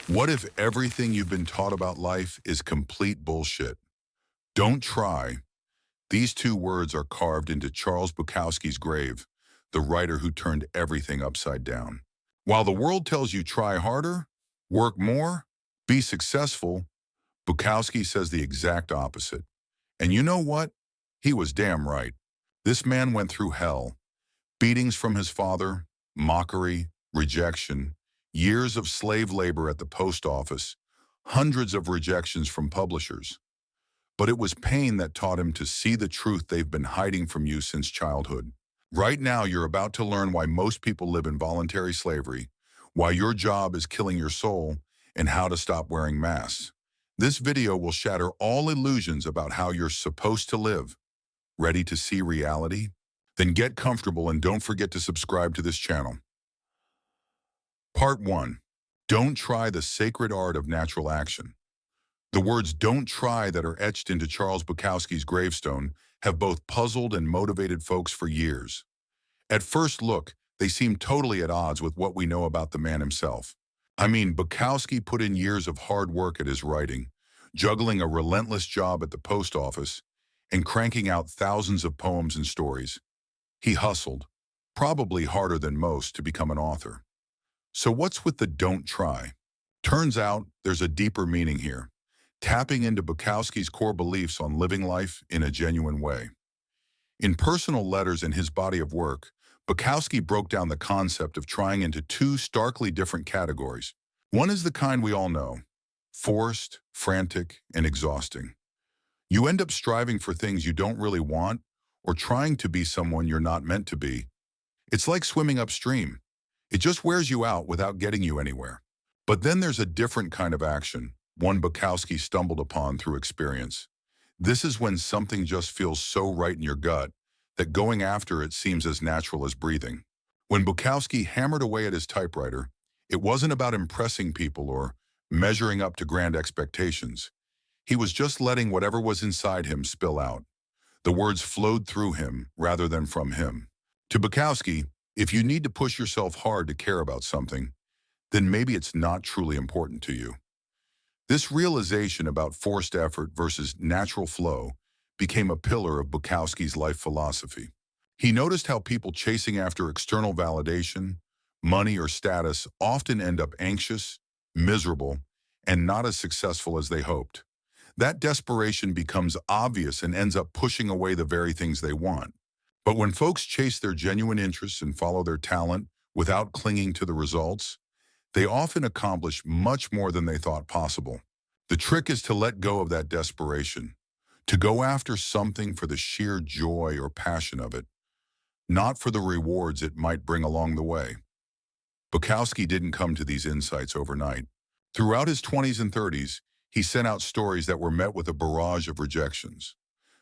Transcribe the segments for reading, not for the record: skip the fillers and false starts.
What if everything you've been taught about life is complete bullshit? Don't try. These two words are carved into Charles Bukowski's grave, the writer who turned everything upside down. While the world tells you try harder, work more, be successful, Bukowski says the exact opposite. And you know what? He was damn right. This man went through hell, beatings from his father, mockery, rejection, years of slave labor at the post office, hundreds of rejections from publishers. But it was pain that taught him to see the truth they've been hiding from you since childhood. Right now, you're about to learn why most people live in voluntary slavery, why your job is killing your soul, and how to stop wearing masks. This video will shatter all illusions about how you're supposed to live. Ready to see reality? Then get comfortable and don't forget to subscribe to this channel. Part 1. Don't try the sacred art of natural action. The words "don't try" that are etched into Charles Bukowski's gravestone have both puzzled and motivated folks for years. At first look, they seem totally at odds with what we know about the man himself. I mean, Bukowski put in years of hard work at his writing, juggling a relentless job at the post office, and cranking out thousands of poems and stories. He hustled, probably harder than most, to become an author. So what's with the "don't try"? Turns out there's a deeper meaning here, tapping into Bukowski's core beliefs on living life in a genuine way. In Personal Letters in his body of work, Bukowski broke down the concept of trying into two starkly different categories. One is the kind we all know: forced, frantic, and exhausting. You end up striving for things you don't really want or trying to be someone you're not meant to be. It's like swimming upstream. It just wears you out without getting you anywhere. But then there's a different kind of action, one Bukowski stumbled upon through experience. This is when something just feels so right in your gut that going after it seems as natural as breathing. When Bukowski hammered away at his typewriter, it wasn't about impressing people or measuring up to grand expectations. He was just letting whatever was inside him spill out. The words flowed through him rather than from him. To Bukowski, if you need to push yourself hard to care about something, then maybe it's not truly important to you. This realization about forced effort versus natural flow became a pillar of Bukowski's life philosophy. He noticed how people chasing after external validation, money, or status often end up anxious, miserable, and not as successful as they hoped. That desperation becomes obvious and ends up pushing away the very things they want. But when folks chase their genuine interests and follow their talent without clinging to the results, they often accomplish much more than they thought possible. The trick is to let go of that desperation, to go after something for the sheer joy or passion of it, not for the rewards it might bring along the way. Bukowski didn't come to these insights overnight. Throughout his 20s and 30s, he sent out stories that were met with a barrage of rejections.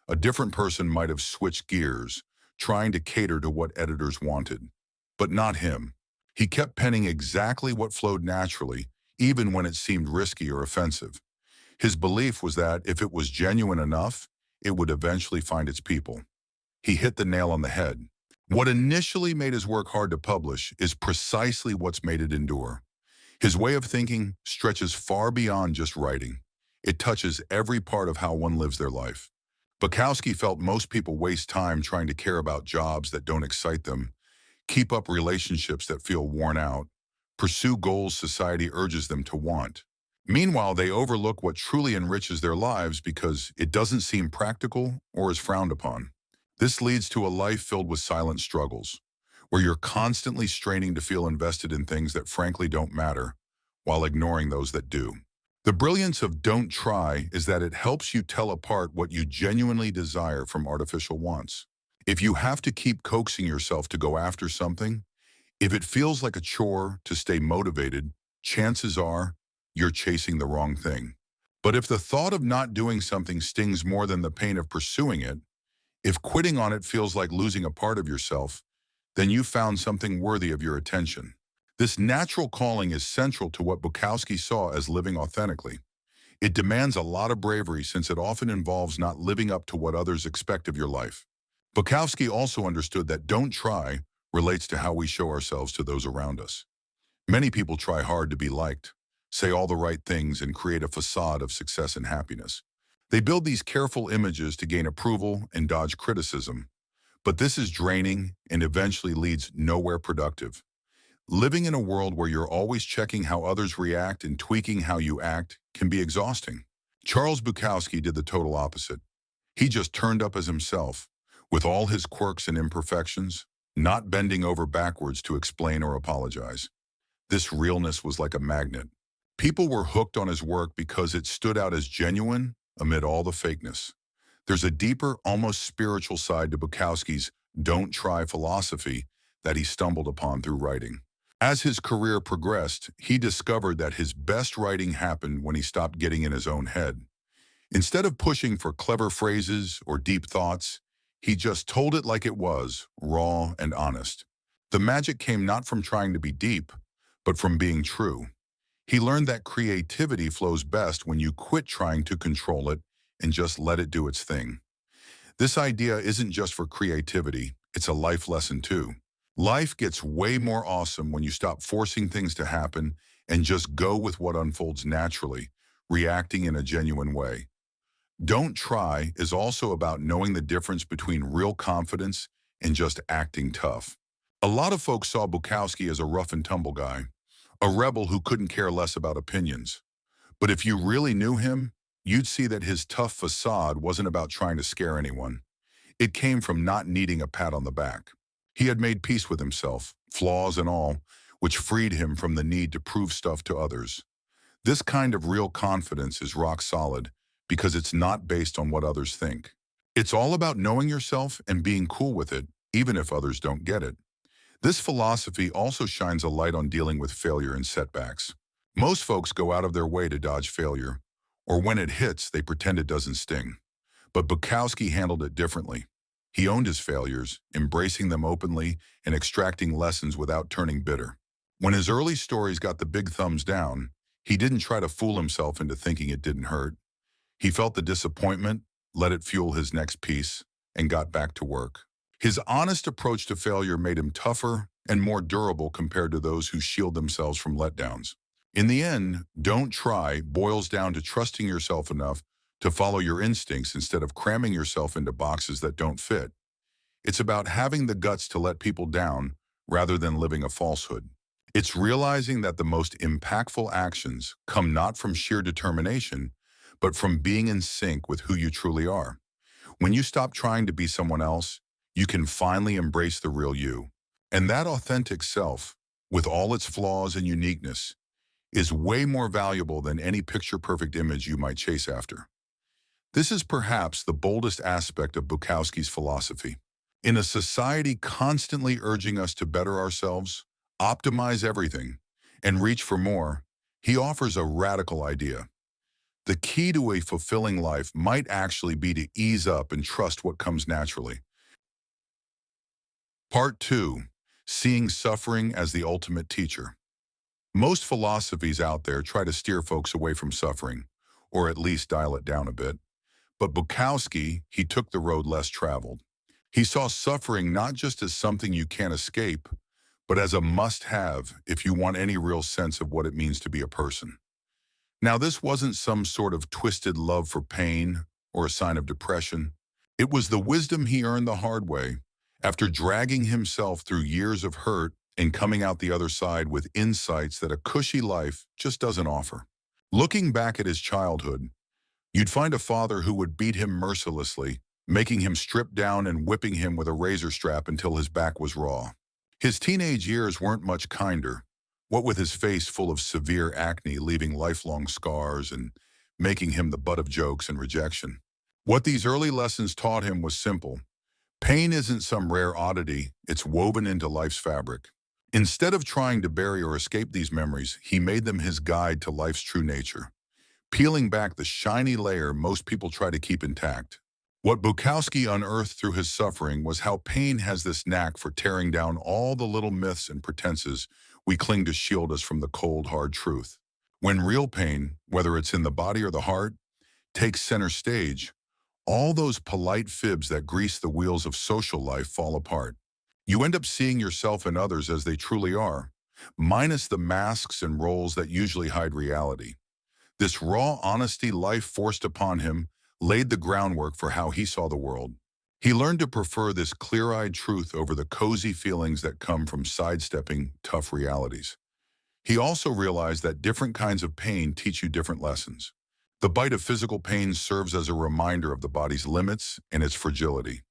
A different person might have switched gears, trying to cater to what editors wanted. But not him. He kept penning exactly what flowed naturally, even when it seemed risky or offensive. His belief was that if it was genuine enough, it would eventually find its people. He hit the nail on the head. What initially made his work hard to publish is precisely what's made it endure. His way of thinking stretches far beyond just writing. It touches every part of how one lives their life. Bukowski felt most people waste time trying to care about jobs that don't excite them, keep up relationships that feel worn out, pursue goals society urges them to want. Meanwhile, they overlook what truly enriches their lives because it doesn't seem practical or is frowned upon. This leads to a life filled with silent struggles, where you're constantly straining to feel invested in things that frankly don't matter, while ignoring those that do. The brilliance of "don't try" is that it helps you tell apart what you genuinely desire from artificial wants. If you have to keep coaxing yourself to go after something, if it feels like a chore to stay motivated, chances are you're chasing the wrong thing. But if the thought of not doing something stings more than the pain of pursuing it, if quitting on it feels like losing a part of yourself, then you've found something worthy of your attention. This natural calling is central to what Bukowski saw as living authentically. It demands a lot of bravery since it often involves not living up to what others expect of your life. Bukowski also understood that "don't try" relates to how we show ourselves to those around us. Many people try hard to be liked, say all the right things, and create a facade of success and happiness. They build these careful images to gain approval and dodge criticism, but this is draining and eventually leads nowhere productive. Living in a world where you're always checking how others react and tweaking how you act can be exhausting. Charles Bukowski did the total opposite. He just turned up as himself, with all his quirks and imperfections, not bending over backwards to explain or apologize. This realness was like a magnet. People were hooked on his work because it stood out as genuine amid all the fakeness. There's a deeper, almost spiritual side to Bukowski's "don't try" philosophy that he stumbled upon through writing. As his career progressed, he discovered that his best writing happened when he stopped getting in his own head. Instead of pushing for clever phrases or deep thoughts, he just told it like it was, raw and honest. The magic came not from trying to be deep, but from being true. He learned that creativity flows best when you quit trying to control it and just let it do its thing. This idea isn't just for creativity, it's a life lesson too. Life gets way more awesome when you stop forcing things to happen and just go with what unfolds naturally, reacting in a genuine way. Don't try is also about knowing the difference between real confidence and just acting tough. A lot of folks saw Bukowski as a rough and tumble guy, a rebel who couldn't care less about opinions. But if you really knew him, you'd see that his tough facade wasn't about trying to scare anyone. It came from not needing a pat on the back. He had made peace with himself, flaws and all, which freed him from the need to prove stuff to others. This kind of real confidence is rock solid because it's not based on what others think. It's all about knowing yourself and being cool with it, even if others don't get it. This philosophy also shines a light on dealing with failure and setbacks. Most folks go out of their way to dodge failure, or when it hits, they pretend it doesn't sting. But Bukowski handled it differently. He owned his failures, embracing them openly and extracting lessons without turning bitter. When his early stories got the big thumbs down, he didn't try to fool himself into thinking it didn't hurt. He felt the disappointment, let it fuel his next piece, and got back to work. His honest approach to failure made him tougher and more durable compared to those who shield themselves from letdowns. In the end, "don't try" boils down to trusting yourself enough to follow your instincts instead of cramming yourself into boxes that don't fit. It's about having the guts to let people down rather than living a falsehood. It's realizing that the most impactful actions come not from sheer determination, but from being in sync with who you truly are. When you stop trying to be someone else, you can finally embrace the real you. And that authentic self, with all its flaws and uniqueness, is way more valuable than any picture-perfect image you might chase after. This is perhaps the boldest aspect of Bukowski's philosophy. In a society constantly urging us to better ourselves, optimize everything, and reach for more, he offers a radical idea. The key to a fulfilling life might actually be to ease up and trust what comes naturally. Part 2. Seeing suffering as the ultimate teacher. Most philosophies out there try to steer folks away from suffering, or at least dial it down a bit. But Bukowski, he took the road less traveled. He saw suffering not just as something you can't escape, but as a must-have if you want any real sense of what it means to be a person. Now, this wasn't some sort of twisted love for pain or a sign of depression. It was the wisdom he earned the hard way, after dragging himself through years of hurt and coming out the other side with insights that a cushy life just doesn't offer. Looking back at his childhood, you'd find a father who would beat him mercilessly, making him strip down and whipping him with a razor strap until his back was raw. His teenage years weren't much kinder, what with his face full of severe acne leaving lifelong scars and making him the butt of jokes and rejection. What these early lessons taught him was simple. Pain isn't some rare oddity, it's woven into life's fabric. Instead of trying to bury or escape these memories, he made them his guide to life's true nature, peeling back the shiny layer most people try to keep intact. What Bukowski unearthed through his suffering was how pain has this knack for tearing down all the little myths and pretenses we cling to shield us from the cold, hard truth. When real pain, whether it's in the body or the heart, takes center stage, all those polite fibs that grease the wheels of social life fall apart. You end up seeing yourself and others as they truly are, minus the masks and roles that usually hide reality. This raw honesty life forced upon him laid the groundwork for how he saw the world. He learned to prefer this clear-eyed truth over the cozy feelings that come from sidestepping tough realities. He also realized that different kinds of pain teach you different lessons. The bite of physical pain serves as a reminder of the body's limits and its fragility.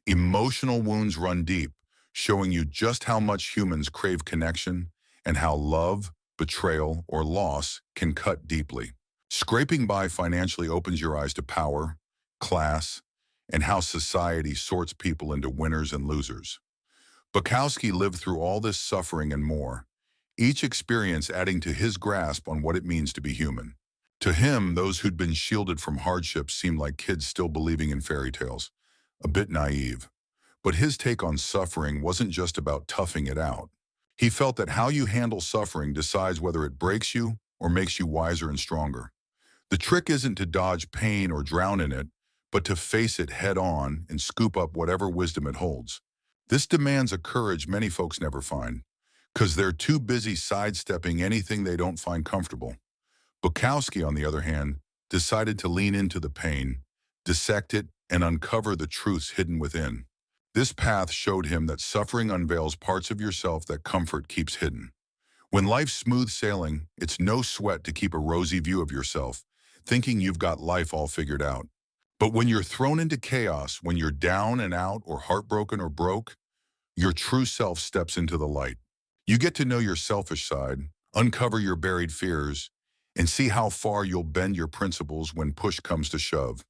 Emotional wounds run deep, showing you just how much humans crave connection and how love, betrayal, or loss can cut deeply. Scraping by financially opens your eyes to power, class, and how society sorts people into winners and losers. Bukowski lived through all this suffering and more, each experience adding to his grasp on what it means to be human. To him, those who'd been shielded from hardships seemed like kids still believing in fairy tales, a bit naive. But his take on suffering wasn't just about toughing it out. He felt that how you handle suffering decides whether it breaks you or makes you wiser and stronger. The trick isn't to dodge pain or drown in it, but to face it head on and scoop up whatever wisdom it holds. This demands a courage many folks never find, because they're too busy sidestepping anything they don't find comfortable. Bukowski, on the other hand, decided to lean into the pain, dissect it, and uncover the truths hidden within. This path showed him that suffering unveils parts of yourself that comfort keeps hidden. When life's smooth sailing, it's no sweat to keep a rosy view of yourself, thinking you've got life all figured out. But when you're thrown into chaos, when you're down and out or heartbroken or broke, your true self steps into the light. You get to know your selfish side, uncover your buried fears, and see how far you'll bend your principles when push comes to shove.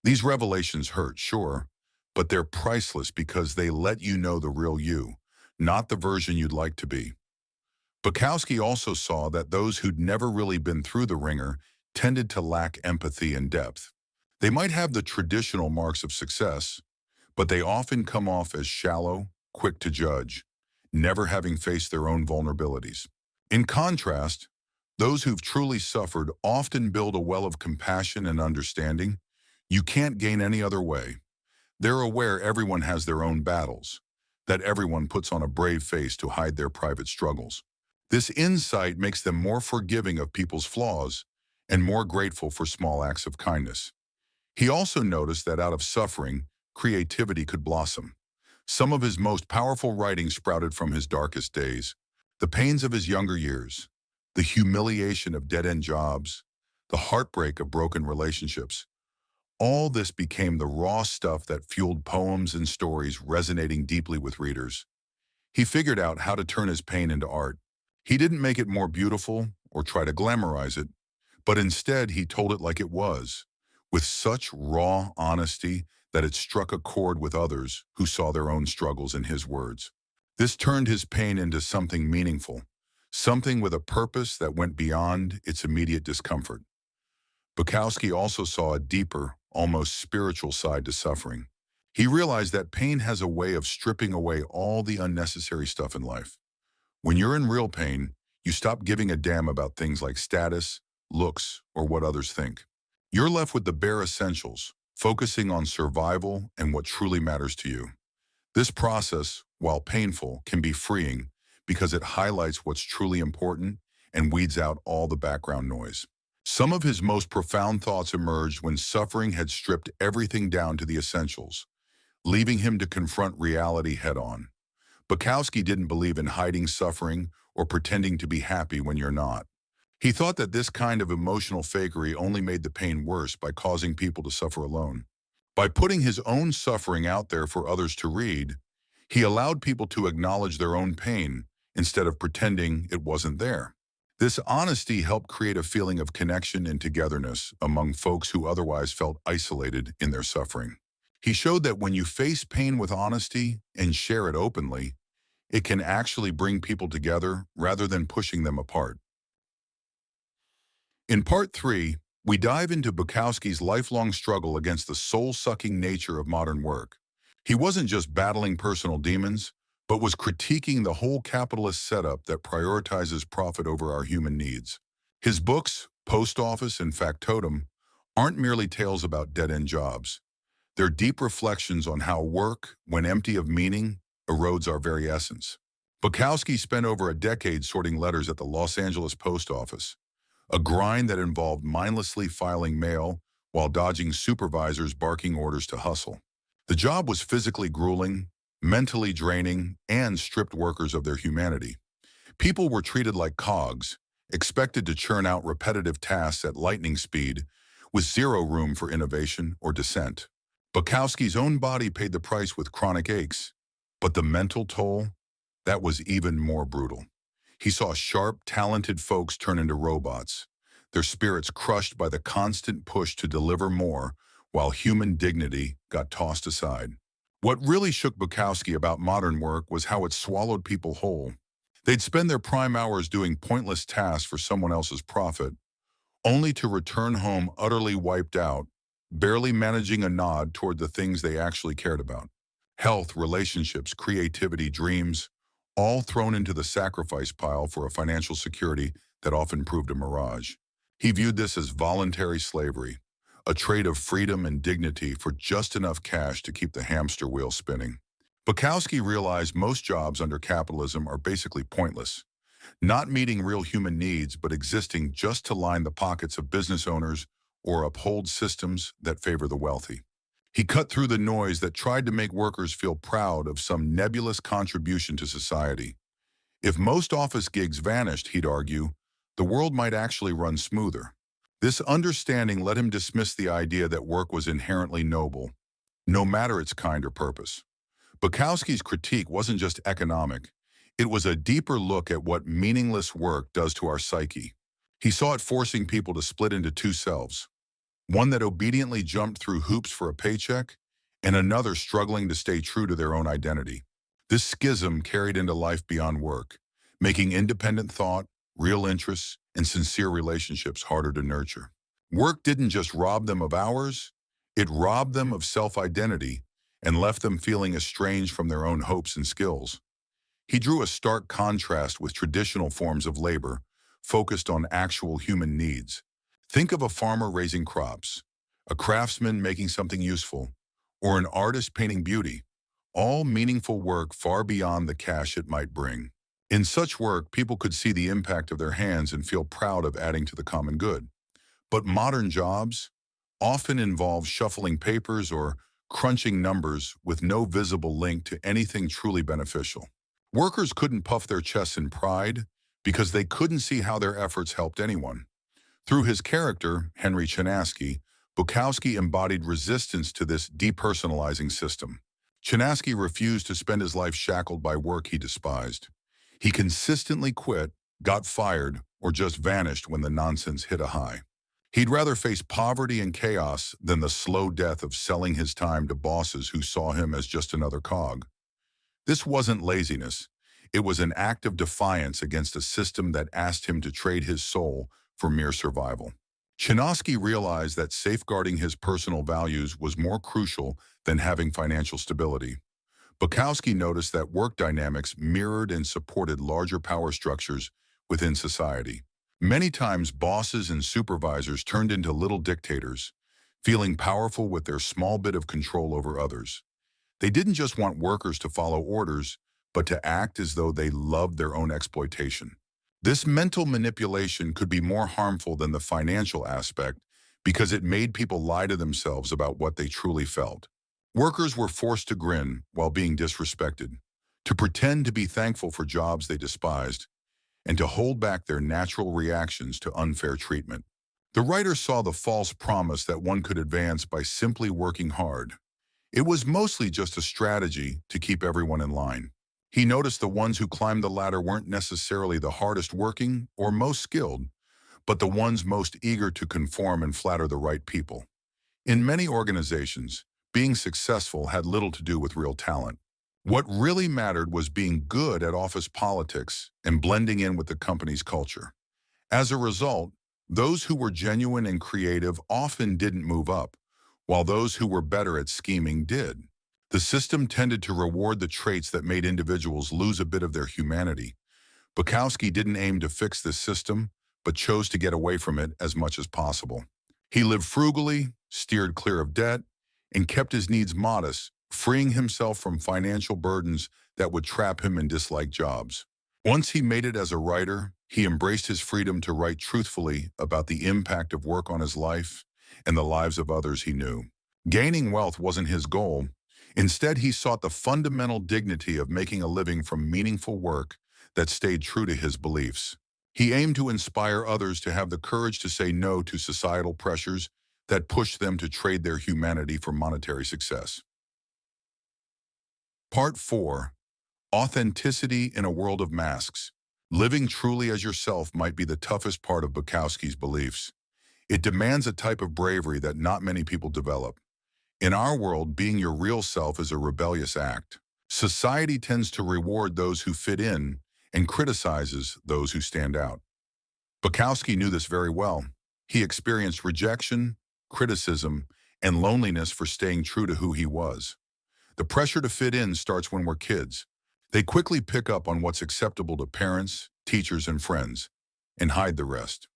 These revelations hurt, sure, but they're priceless because they let you know the real you, not the version you'd like to be. Bukowski also saw that those who'd never really been through the ringer tended to lack empathy and depth. They might have the traditional marks of success, but they often come off as shallow, quick to judge, never having faced their own vulnerabilities. In contrast, those who've truly suffered often build a well of compassion and understanding you can't gain any other way. They're aware everyone has their own battles, that everyone puts on a brave face to hide their private struggles. This insight makes them more forgiving of people's flaws and more grateful for small acts of kindness. He also noticed that out of suffering, creativity could blossom. Some of his most powerful writing sprouted from his darkest days, the pains of his younger years, the humiliation of dead-end jobs, the heartbreak of broken relationships. All this became the raw stuff that fueled poems and stories resonating deeply with readers. He figured out how to turn his pain into art. He didn't make it more beautiful or try to glamorize it, but instead he told it like it was, with such raw honesty that it struck a chord with others who saw their own struggles in his words. This turned his pain into something meaningful, something with a purpose that went beyond its immediate discomfort. Bukowski also saw a deeper, almost spiritual side to suffering. He realized that pain has a way of stripping away all the unnecessary stuff in life. When you're in real pain, you stop giving a damn about things like status, looks, or what others think. You're left with the bare essentials, focusing on survival and what truly matters to you. This process, while painful, can be freeing because it highlights what's truly important and weeds out all the background noise. Some of his most profound thoughts emerged when suffering had stripped everything down to the essentials, leaving him to confront reality head-on. Bukowski didn't believe in hiding suffering or pretending to be happy when you're not. He thought that this kind of emotional fakery only made the pain worse by causing people to suffer alone. By putting his own suffering out there for others to read, he allowed people to acknowledge their own pain instead of pretending it wasn't there. This honesty helped create a feeling of connection and togetherness among folks who otherwise felt isolated in their suffering. He showed that when you face pain with honesty and share it openly, it can actually bring people together rather than pushing them apart. In part 3, we dive into Bukowski's lifelong struggle against the soul-sucking nature of modern work. He wasn't just battling personal demons, but was critiquing the whole capitalist setup that prioritizes profit over our human needs. His books, Post Office and Factotum, aren't merely tales about dead-end jobs. They're deep reflections on how work, when empty of meaning, erodes our very essence. Bukowski spent over a decade sorting letters at the Los Angeles post office, a grind that involved mindlessly filing mail while dodging supervisors barking orders to hustle. The job was physically grueling, mentally draining, and stripped workers of their humanity. People were treated like cogs, expected to churn out repetitive tasks at lightning speed, with zero room for innovation or dissent. Bukowski's own body paid the price with chronic aches, but the mental toll, that was even more brutal. He saw sharp, talented folks turn into robots, their spirits crushed by the constant push to deliver more, while human dignity got tossed aside. What really shook Bukowski about modern work was how it swallowed people whole. They'd spend their prime hours doing pointless tasks for someone else's profit, only to return home utterly wiped out, barely managing a nod toward the things they actually cared about. Health, relationships, creativity, dreams, all thrown into the sacrifice pile for a financial security that often proved a mirage. He viewed this as voluntary slavery, a trade of freedom and dignity for just enough cash to keep the hamster wheel spinning. Bukowski realized most jobs under capitalism are basically pointless, not meeting real human needs but existing just to line the pockets of business owners or uphold systems that favor the wealthy. He cut through the noise that tried to make workers feel proud of some nebulous contribution to society. If most office gigs vanished, he'd argue, the world might actually run smoother. This understanding let him dismiss the idea that work was inherently noble, no matter its kind or purpose. Bukowski's critique wasn't just economic. It was a deeper look at what meaningless work does to our psyche. He saw it forcing people to split into two selves, one that obediently jumped through hoops for a paycheck, and another struggling to stay true to their own identity. This schism carried into life beyond work, making independent thought, real interests, and sincere relationships harder to nurture. Work didn't just rob them of hours, it robbed them of self-identity and left them feeling estranged from their own hopes and skills. He drew a stark contrast with traditional forms of labor, focused on actual human needs. Think of a farmer raising crops, a craftsman making something useful, or an artist painting beauty, all meaningful work far beyond the cash it might bring. In such work, people could see the impact of their hands and feel proud of adding to the common good. But modern jobs often involve shuffling papers or crunching numbers with no visible link to anything truly beneficial. Workers couldn't puff their chests in pride because they couldn't see how their efforts helped anyone. Through his character, Henry Chinaski, Bukowski embodied resistance to this depersonalizing system. Chinaski refused to spend his life shackled by work he despised. He consistently quit, got fired, or just vanished when the nonsense hit a high. He'd rather face poverty and chaos than the slow death of selling his time to bosses who saw him as just another cog. This wasn't laziness. It was an act of defiance against a system that asked him to trade his soul for mere survival. Chinaski realized that safeguarding his personal values was more crucial than having financial stability. Bukowski noticed that work dynamics mirrored and supported larger power structures within society. Many times, bosses and supervisors turned into little dictators, feeling powerful with their small bit of control over others. They didn't just want workers to follow orders, but to act as though they loved their own exploitation. This mental manipulation could be more harmful than the financial aspect because it made people lie to themselves about what they truly felt. Workers were forced to grin while being disrespected, to pretend to be thankful for jobs they despised, and to hold back their natural reactions to unfair treatment. The writer saw the false promise that one could advance by simply working hard. It was mostly just a strategy to keep everyone in line. He noticed the ones who climbed the ladder weren't necessarily the hardest working or most skilled, but the ones most eager to conform and flatter the right people. In many organizations, being successful had little to do with real talent. What really mattered was being good at office politics and blending in with the company's culture. As a result, those who were genuine and creative often didn't move up, while those who were better at scheming did. The system tended to reward the traits that made individuals lose a bit of their humanity. Bukowski didn't aim to fix this system, but chose to get away from it as much as possible. He lived frugally, steered clear of debt, and kept his needs modest freeing himself from financial burdens that would trap him in disliked jobs. Once he made it as a writer, he embraced his freedom to write truthfully about the impact of work on his life and the lives of others he knew. Gaining wealth wasn't his goal. Instead, he sought the fundamental dignity of making a living from meaningful work that stayed true to his beliefs. He aimed to inspire others to have the courage to say no to societal pressures that push them to trade their humanity for monetary success. Part 4. Authenticity in a world of masks. Living truly as yourself might be the toughest part of Bukowski's beliefs. It demands a type of bravery that not many people develop. In our world, being your real self is a rebellious act. Society tends to reward those who fit in and criticizes those who stand out. Bukowski knew this very well. He experienced rejection, criticism, and loneliness for staying true to who he was. The pressure to fit in starts when we're kids. They quickly pick up on what's acceptable to parents, teachers, and friends, and hide the rest.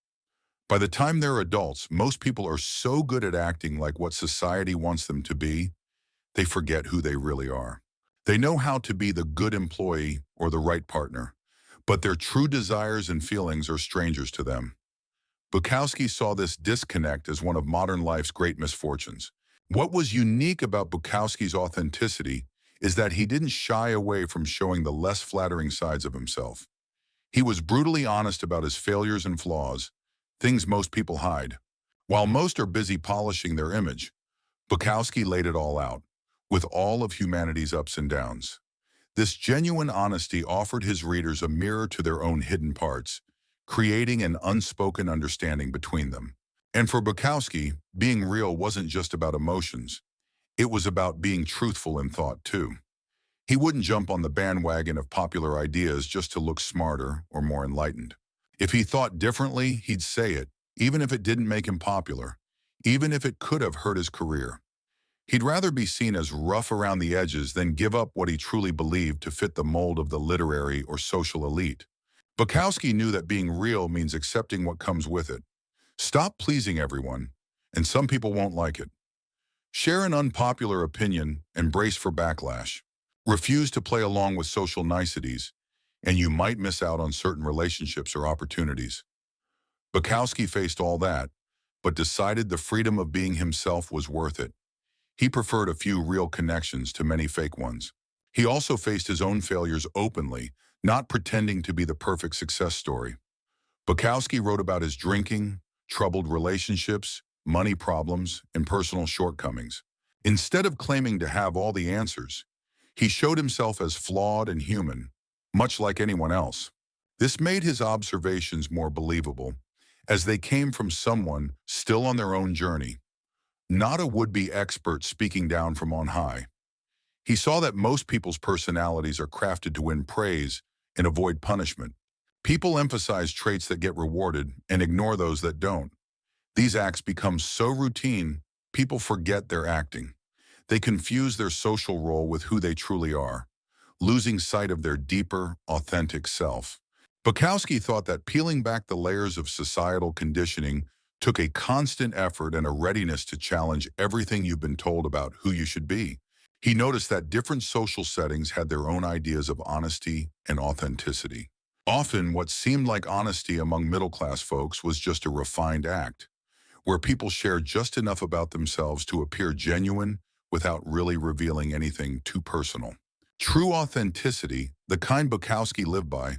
By the time they're adults, most people are so good at acting like what society wants them to be, they forget who they really are. They know how to be the good employee or the right partner, but their true desires and feelings are strangers to them. Bukowski saw this disconnect as one of modern life's great misfortunes. What was unique about Bukowski's authenticity is that he didn't shy away from showing the less flattering sides of himself. He was brutally honest about his failures and flaws, things most people hide. While most are busy polishing their image, Bukowski laid it all out, with all of humanity's ups and downs. This genuine honesty offered his readers a mirror to their own hidden parts, creating an unspoken understanding between them. And for Bukowski, being real wasn't just about emotions. It was about being truthful in thought, too. He wouldn't jump on the bandwagon of popular ideas just to look smarter or more enlightened. If he thought differently, he'd say it, even if it didn't make him popular, even if it could have hurt his career. He'd rather be seen as rough around the edges than give up what he truly believed to fit the mold of the literary or social elite. Bukowski knew that being real means accepting what comes with it. Stop pleasing everyone, and some people won't like it. Share an unpopular opinion and brace for backlash. Refuse to play along with social niceties, and you might miss out on certain relationships or opportunities. Bukowski faced all that, but decided the freedom of being himself was worth it. He preferred a few real connections to many fake ones. He also faced his own failures openly, not pretending to be the perfect success story. Bukowski wrote about his drinking, troubled relationships, money problems, and personal shortcomings. Instead of claiming to have all the answers, he showed himself as flawed and human, much like anyone else. This made his observations more believable, as they came from someone still on their own journey, not a would-be expert speaking down from on high. He saw that most people's personalities are crafted to win praise and avoid punishment. People emphasize traits that get rewarded and ignore those that don't. These acts become so routine, people forget they're acting. They confuse their social role with who they truly are, losing sight of their deeper, authentic self. Bukowski thought that peeling back the layers of societal conditioning took a constant effort and a readiness to challenge everything you've been told about who you should be. He noticed that different social settings had their own ideas of honesty and authenticity. Often, what seemed like honesty among middle-class folks was just a refined act, where people shared just enough about themselves to appear genuine without really revealing anything too personal. True authenticity, the kind Bukowski lived by,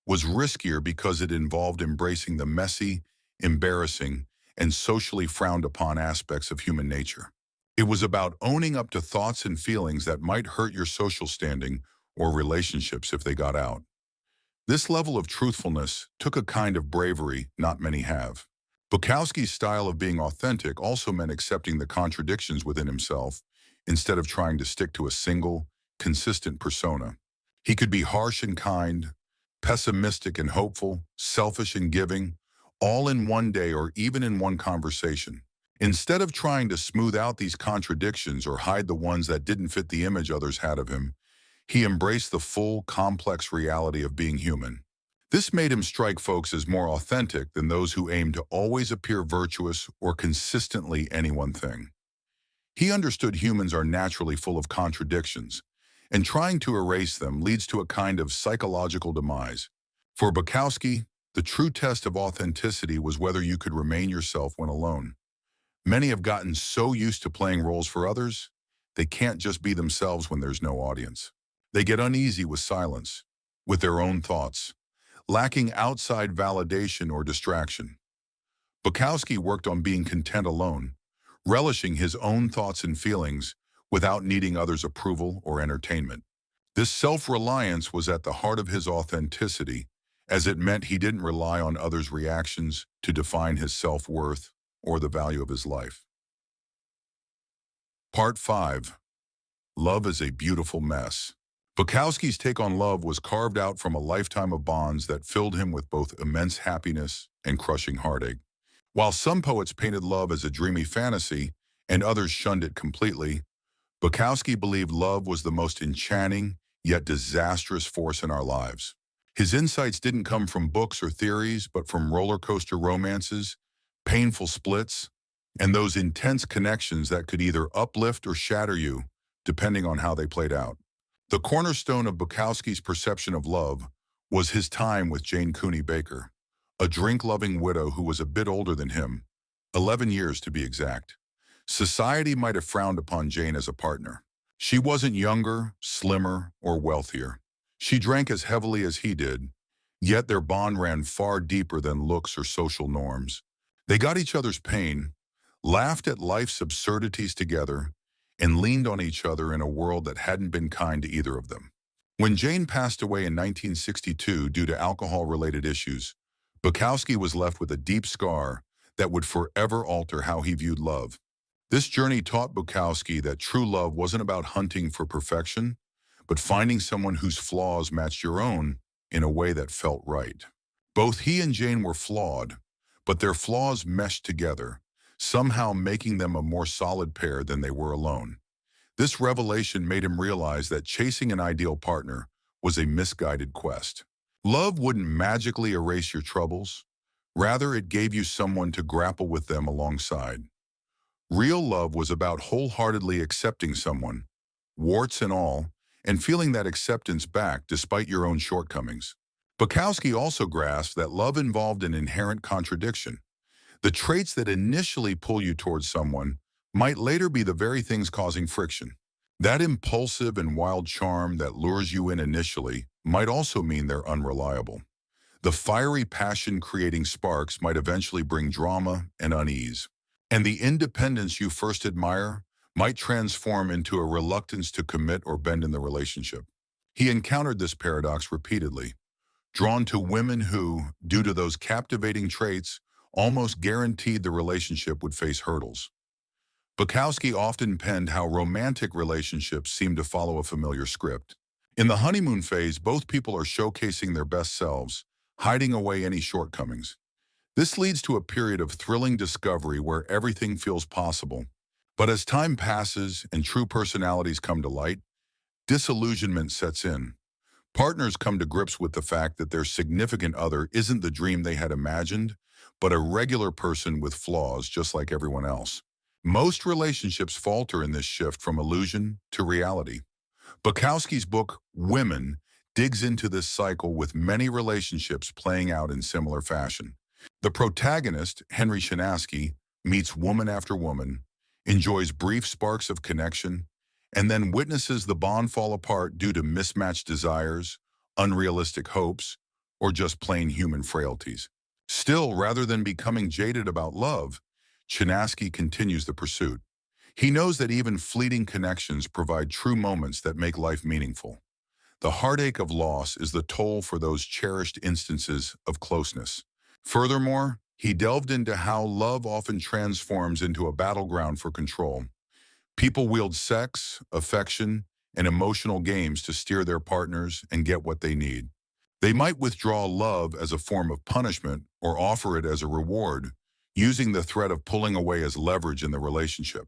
was riskier because it involved embracing the messy, embarrassing, and socially frowned upon aspects of human nature. It was about owning up to thoughts and feelings that might hurt your social standing or relationships if they got out. This level of truthfulness took a kind of bravery not many have. Bukowski's style of being authentic also meant accepting the contradictions within himself instead of trying to stick to a single, consistent persona. He could be harsh and kind, pessimistic and hopeful, selfish and giving, all in one day or even in one conversation. Instead of trying to smooth out these contradictions or hide the ones that didn't fit the image others had of him, he embraced the full, complex reality of being human. This made him strike folks as more authentic than those who aimed to always appear virtuous or consistently any one thing. He understood humans are naturally full of contradictions, and trying to erase them leads to a kind of psychological demise. For Bukowski, the true test of authenticity was whether you could remain yourself when alone. Many have gotten so used to playing roles for others, they can't just be themselves when there's no audience. They get uneasy with silence, with their own thoughts, lacking outside validation or distraction. Bukowski worked on being content alone, relishing his own thoughts and feelings without needing others' approval or entertainment. This self-reliance was at the heart of his authenticity, as it meant he didn't rely on others' reactions to define his self-worth or the value of his life. Part 5. Love is a Beautiful Mess. Bukowski's take on love was carved out from a lifetime of bonds that filled him with both immense happiness and crushing heartache. While some poets painted love as a dreamy fantasy and others shunned it completely, Bukowski believed love was the most enchanting yet disastrous force in our lives. His insights didn't come from books or theories, but from roller coaster romances, painful splits, and those intense connections that could either uplift or shatter you, depending on how they played out. The cornerstone of Bukowski's perception of love was his time with Jane Cooney Baker, a drink-loving widow who was a bit older than him, 11 years to be exact. Society might have frowned upon Jane as a partner. She wasn't younger, slimmer, or wealthier. She drank as heavily as he did, yet their bond ran far deeper than looks or social norms. They got each other's pain, laughed at life's absurdities together, and leaned on each other in a world that hadn't been kind to either of them. When Jane passed away in 1962 due to alcohol-related issues, Bukowski was left with a deep scar that would forever alter how he viewed love. This journey taught Bukowski that true love wasn't about hunting for perfection, but finding someone whose flaws matched your own in a way that felt right. Both he and Jane were flawed, but their flaws meshed together, somehow making them a more solid pair than they were alone. This revelation made him realize that chasing an ideal partner was a misguided quest. Love wouldn't magically erase your troubles. Rather, it gave you someone to grapple with them alongside. Real love was about wholeheartedly accepting someone, warts and all, and feeling that acceptance back despite your own shortcomings. Bukowski also grasped that love involved an inherent contradiction. The traits that initially pull you towards someone might later be the very things causing friction. That impulsive and wild charm that lures you in initially might also mean they're unreliable. The fiery passion creating sparks might eventually bring drama and unease. And the independence you first admire might transform into a reluctance to commit or bend in the relationship. He encountered this paradox repeatedly, drawn to women who, due to those captivating traits, almost guaranteed the relationship would face hurdles. Bukowski often penned how romantic relationships seem to follow a familiar script. In the honeymoon phase, both people are showcasing their best selves, hiding away any shortcomings. This leads to a period of thrilling discovery where everything feels possible. But as time passes and true personalities come to light, disillusionment sets in. Partners come to grips with the fact that their significant other isn't the dream they had imagined, but a regular person with flaws just like everyone else. Most relationships falter in this shift from illusion to reality. Bukowski's book, Women, digs into this cycle with many relationships playing out in similar fashion. The protagonist, Henry Chinaski, meets woman after woman, enjoys brief sparks of connection, and then witnesses the bond fall apart due to mismatched desires, unrealistic hopes, or just plain human frailties. Still, rather than becoming jaded about love, Chinaski continues the pursuit. He knows that even fleeting connections provide true moments that make life meaningful. The heartache of loss is the toll for those cherished instances of closeness. Furthermore, he delved into how love often transforms into a battleground for control. People wield sex, affection, and emotional games to steer their partners and get what they need. They might withdraw love as a form of punishment or offer it as a reward, using the threat of pulling away as leverage in the relationship.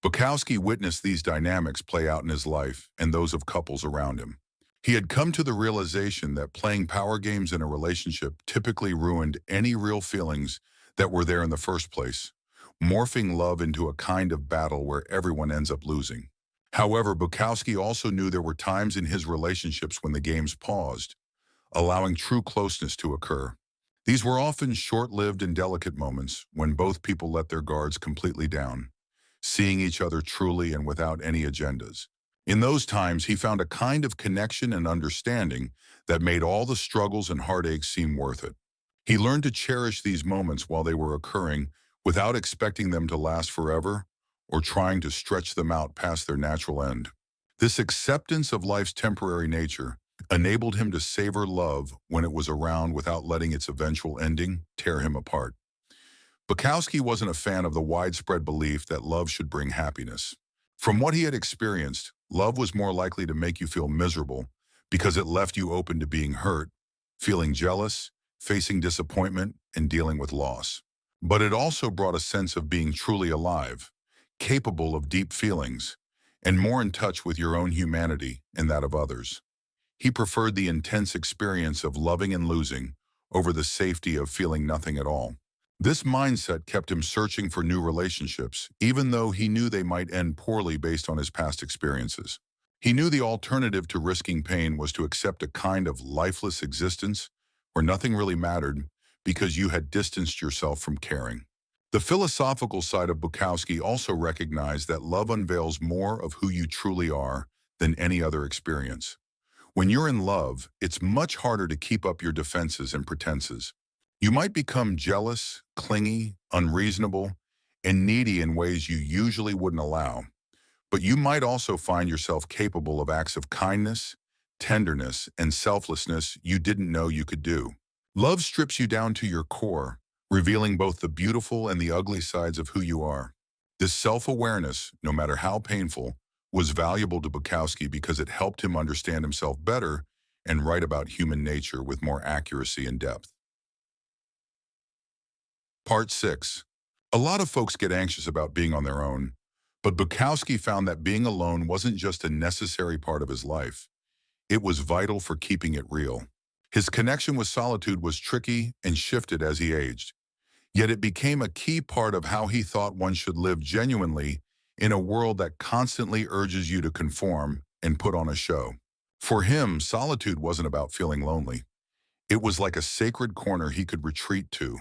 Bukowski witnessed these dynamics play out in his life and those of couples around him. He had come to the realization that playing power games in a relationship typically ruined any real feelings that were there in the first place. morphing love into a kind of battle where everyone ends up losing. However, Bukowski also knew there were times in his relationships when the games paused, allowing true closeness to occur. These were often short-lived and delicate moments when both people let their guards completely down, seeing each other truly and without any agendas. In those times, he found a kind of connection and understanding that made all the struggles and heartaches seem worth it. He learned to cherish these moments while they were occurring without expecting them to last forever or trying to stretch them out past their natural end. This acceptance of life's temporary nature enabled him to savor love when it was around without letting its eventual ending tear him apart. Bukowski wasn't a fan of the widespread belief that love should bring happiness. From what he had experienced, love was more likely to make you feel miserable because it left you open to being hurt, feeling jealous, facing disappointment, and dealing with loss. But it also brought a sense of being truly alive, capable of deep feelings, and more in touch with your own humanity and that of others. He preferred the intense experience of loving and losing over the safety of feeling nothing at all. This mindset kept him searching for new relationships, even though he knew they might end poorly based on his past experiences. He knew the alternative to risking pain was to accept a kind of lifeless existence where nothing really mattered because you had distanced yourself from caring. The philosophical side of Bukowski also recognized that love unveils more of who you truly are than any other experience. When you're in love, it's much harder to keep up your defenses and pretenses. You might become jealous, clingy, unreasonable, and needy in ways you usually wouldn't allow. But you might also find yourself capable of acts of kindness, tenderness, and selflessness you didn't know you could do. Love strips you down to your core, revealing both the beautiful and the ugly sides of who you are. This self-awareness, no matter how painful, was valuable to Bukowski because it helped him understand himself better and write about human nature with more accuracy and depth. Part 6. A lot of folks get anxious about being on their own, but Bukowski found that being alone wasn't just a necessary part of his life. It was vital for keeping it real. His connection with solitude was tricky and shifted as he aged, yet it became a key part of how he thought one should live genuinely in a world that constantly urges you to conform and put on a show. For him, solitude wasn't about feeling lonely. It was like a sacred corner he could retreat to,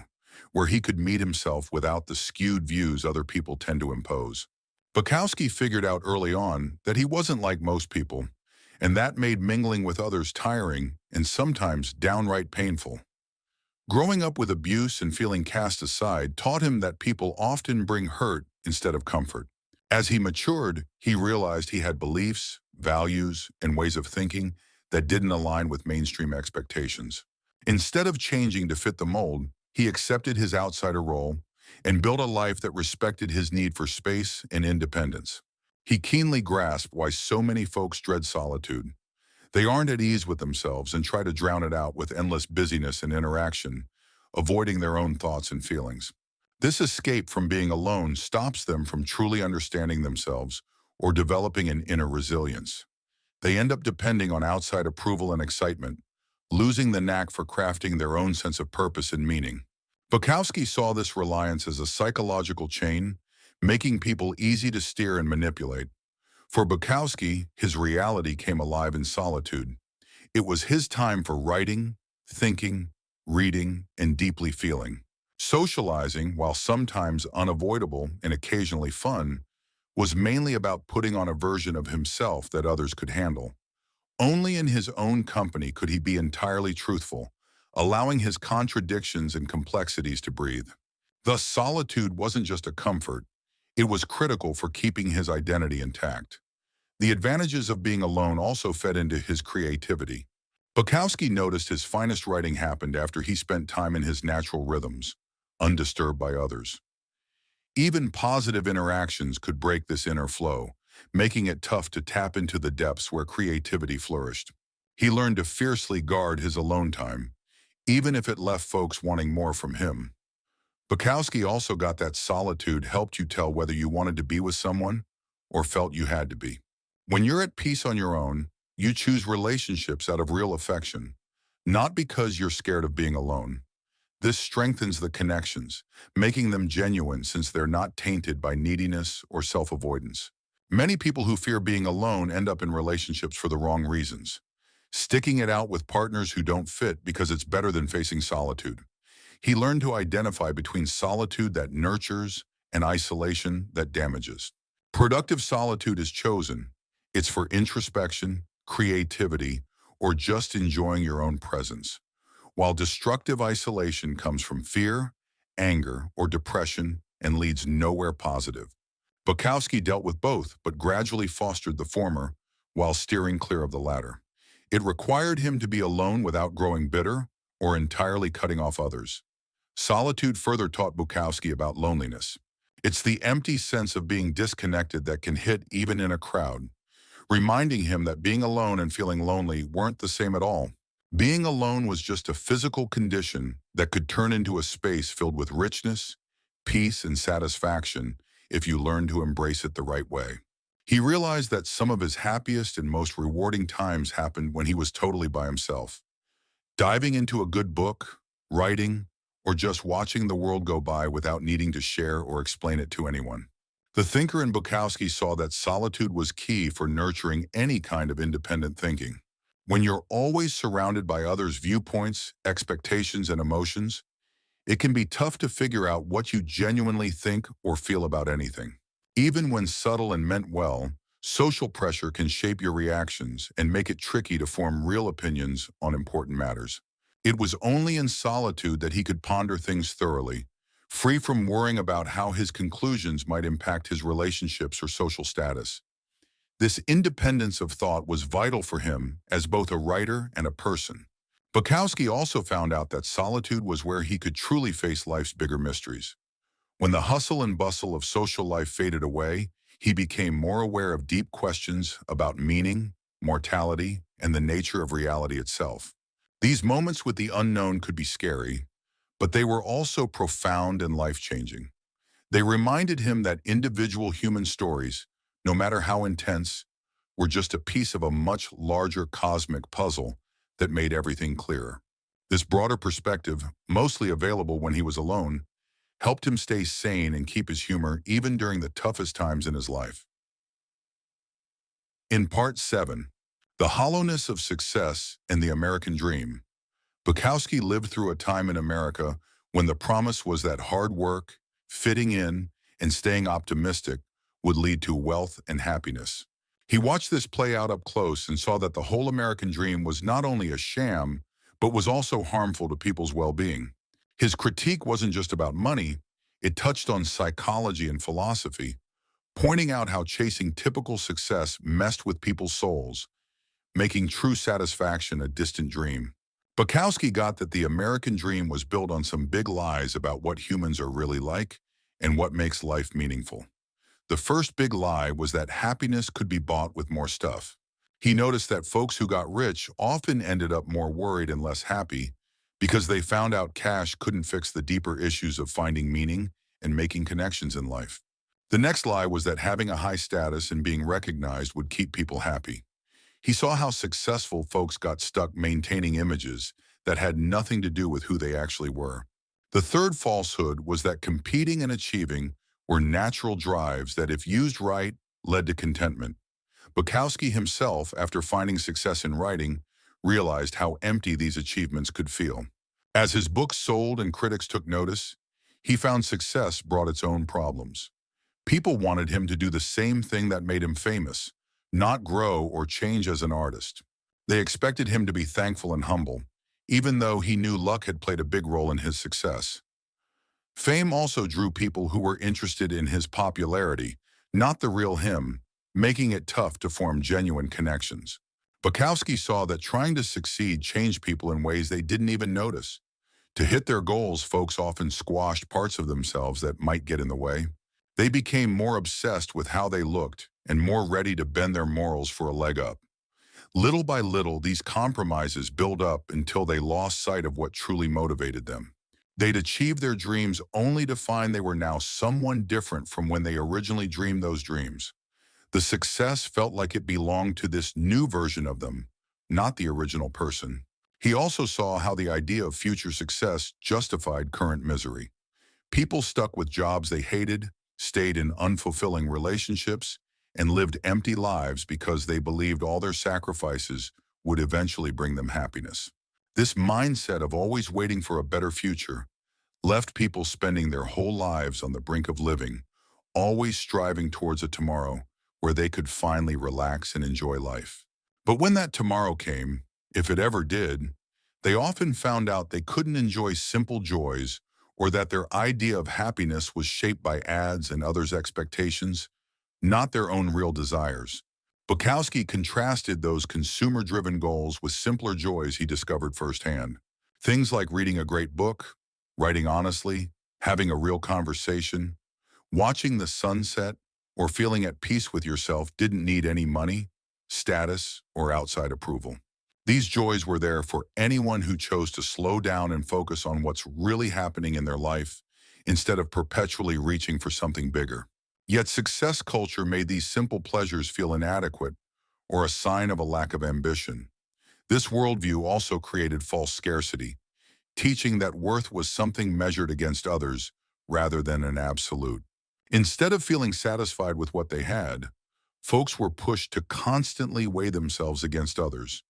where he could meet himself without the skewed views other people tend to impose. Bukowski figured out early on that he wasn't like most people, and that made mingling with others tiring and sometimes downright painful. Growing up with abuse and feeling cast aside taught him that people often bring hurt instead of comfort. As he matured, he realized he had beliefs, values, and ways of thinking that didn't align with mainstream expectations. Instead of changing to fit the mold, he accepted his outsider role and built a life that respected his need for space and independence. He keenly grasped why so many folks dread solitude. They aren't at ease with themselves and try to drown it out with endless busyness and interaction, avoiding their own thoughts and feelings. This escape from being alone stops them from truly understanding themselves or developing an inner resilience. They end up depending on outside approval and excitement, losing the knack for crafting their own sense of purpose and meaning. Bukowski saw this reliance as a psychological chain, making people easy to steer and manipulate. For Bukowski, his reality came alive in solitude. It was his time for writing, thinking, reading, and deeply feeling. Socializing, while sometimes unavoidable and occasionally fun, was mainly about putting on a version of himself that others could handle. Only in his own company could he be entirely truthful, allowing his contradictions and complexities to breathe. Thus, solitude wasn't just a comfort, it was critical for keeping his identity intact. The advantages of being alone also fed into his creativity. Bukowski noticed his finest writing happened after he spent time in his natural rhythms, undisturbed by others. Even positive interactions could break this inner flow, making it tough to tap into the depths where creativity flourished. He learned to fiercely guard his alone time, even if it left folks wanting more from him. Bukowski also got that solitude helped you tell whether you wanted to be with someone or felt you had to be. When you're at peace on your own, you choose relationships out of real affection, not because you're scared of being alone. This strengthens the connections, making them genuine since they're not tainted by neediness or self-avoidance. Many people who fear being alone end up in relationships for the wrong reasons, sticking it out with partners who don't fit because it's better than facing solitude. He learned to identify between solitude that nurtures and isolation that damages. Productive solitude is chosen. It's for introspection, creativity, or just enjoying your own presence, while destructive isolation comes from fear, anger, or depression and leads nowhere positive. Bukowski dealt with both, but gradually fostered the former while steering clear of the latter. It required him to be alone without growing bitter or entirely cutting off others. Solitude further taught Bukowski about loneliness. It's the empty sense of being disconnected that can hit even in a crowd, reminding him that being alone and feeling lonely weren't the same at all. Being alone was just a physical condition that could turn into a space filled with richness, peace, and satisfaction if you learned to embrace it the right way. He realized that some of his happiest and most rewarding times happened when he was totally by himself. Diving into a good book, writing, or just watching the world go by without needing to share or explain it to anyone. The thinker in Bukowski saw that solitude was key for nurturing any kind of independent thinking. When you're always surrounded by others' viewpoints, expectations, and emotions, it can be tough to figure out what you genuinely think or feel about anything. Even when subtle and meant well, social pressure can shape your reactions and make it tricky to form real opinions on important matters. It was only in solitude that he could ponder things thoroughly, free from worrying about how his conclusions might impact his relationships or social status. This independence of thought was vital for him as both a writer and a person. Bukowski also found out that solitude was where he could truly face life's bigger mysteries. When the hustle and bustle of social life faded away, he became more aware of deep questions about meaning, mortality, and the nature of reality itself. These moments with the unknown could be scary, but they were also profound and life-changing. They reminded him that individual human stories, no matter how intense, were just a piece of a much larger cosmic puzzle that made everything clearer. This broader perspective, mostly available when he was alone, helped him stay sane and keep his humor even during the toughest times in his life. In Part 7, The Hollowness of Success and the American Dream, Bukowski lived through a time in America when the promise was that hard work, fitting in, and staying optimistic would lead to wealth and happiness. He watched this play out up close and saw that the whole American dream was not only a sham, but was also harmful to people's well-being. His critique wasn't just about money, it touched on psychology and philosophy, pointing out how chasing typical success messed with people's souls, making true satisfaction a distant dream. Bukowski got that the American dream was built on some big lies about what humans are really like and what makes life meaningful. The first big lie was that happiness could be bought with more stuff. He noticed that folks who got rich often ended up more worried and less happy because they found out cash couldn't fix the deeper issues of finding meaning and making connections in life. The next lie was that having a high status and being recognized would keep people happy. He saw how successful folks got stuck maintaining images that had nothing to do with who they actually were. The third falsehood was that competing and achieving were natural drives that, if used right, led to contentment. Bukowski himself, after finding success in writing, realized how empty these achievements could feel. As his books sold and critics took notice, he found success brought its own problems. People wanted him to do the same thing that made him famous, not grow or change as an artist. They expected him to be thankful and humble, even though he knew luck had played a big role in his success. Fame also drew people who were interested in his popularity, not the real him, making it tough to form genuine connections. Bukowski saw that trying to succeed changed people in ways they didn't even notice. To hit their goals, folks often squashed parts of themselves that might get in the way. They became more obsessed with how they looked and more ready to bend their morals for a leg up. Little by little, these compromises built up until they lost sight of what truly motivated them. They'd achieved their dreams only to find they were now someone different from when they originally dreamed those dreams. The success felt like it belonged to this new version of them, not the original person. He also saw how the idea of future success justified current misery. People stuck with jobs they hated, stayed in unfulfilling relationships, and lived empty lives because they believed all their sacrifices would eventually bring them happiness. This mindset of always waiting for a better future left people spending their whole lives on the brink of living, always striving towards a tomorrow where they could finally relax and enjoy life. But when that tomorrow came, if it ever did, they often found out they couldn't enjoy simple joys or that their idea of happiness was shaped by ads and others' expectations, not their own real desires. Bukowski contrasted those consumer-driven goals with simpler joys he discovered firsthand. Things like reading a great book, writing honestly, having a real conversation, watching the sunset, or feeling at peace with yourself didn't need any money, status, or outside approval. These joys were there for anyone who chose to slow down and focus on what's really happening in their life instead of perpetually reaching for something bigger. Yet success culture made these simple pleasures feel inadequate or a sign of a lack of ambition. This worldview also created false scarcity, teaching that worth was something measured against others rather than an absolute. Instead of feeling satisfied with what they had, folks were pushed to constantly weigh themselves against others,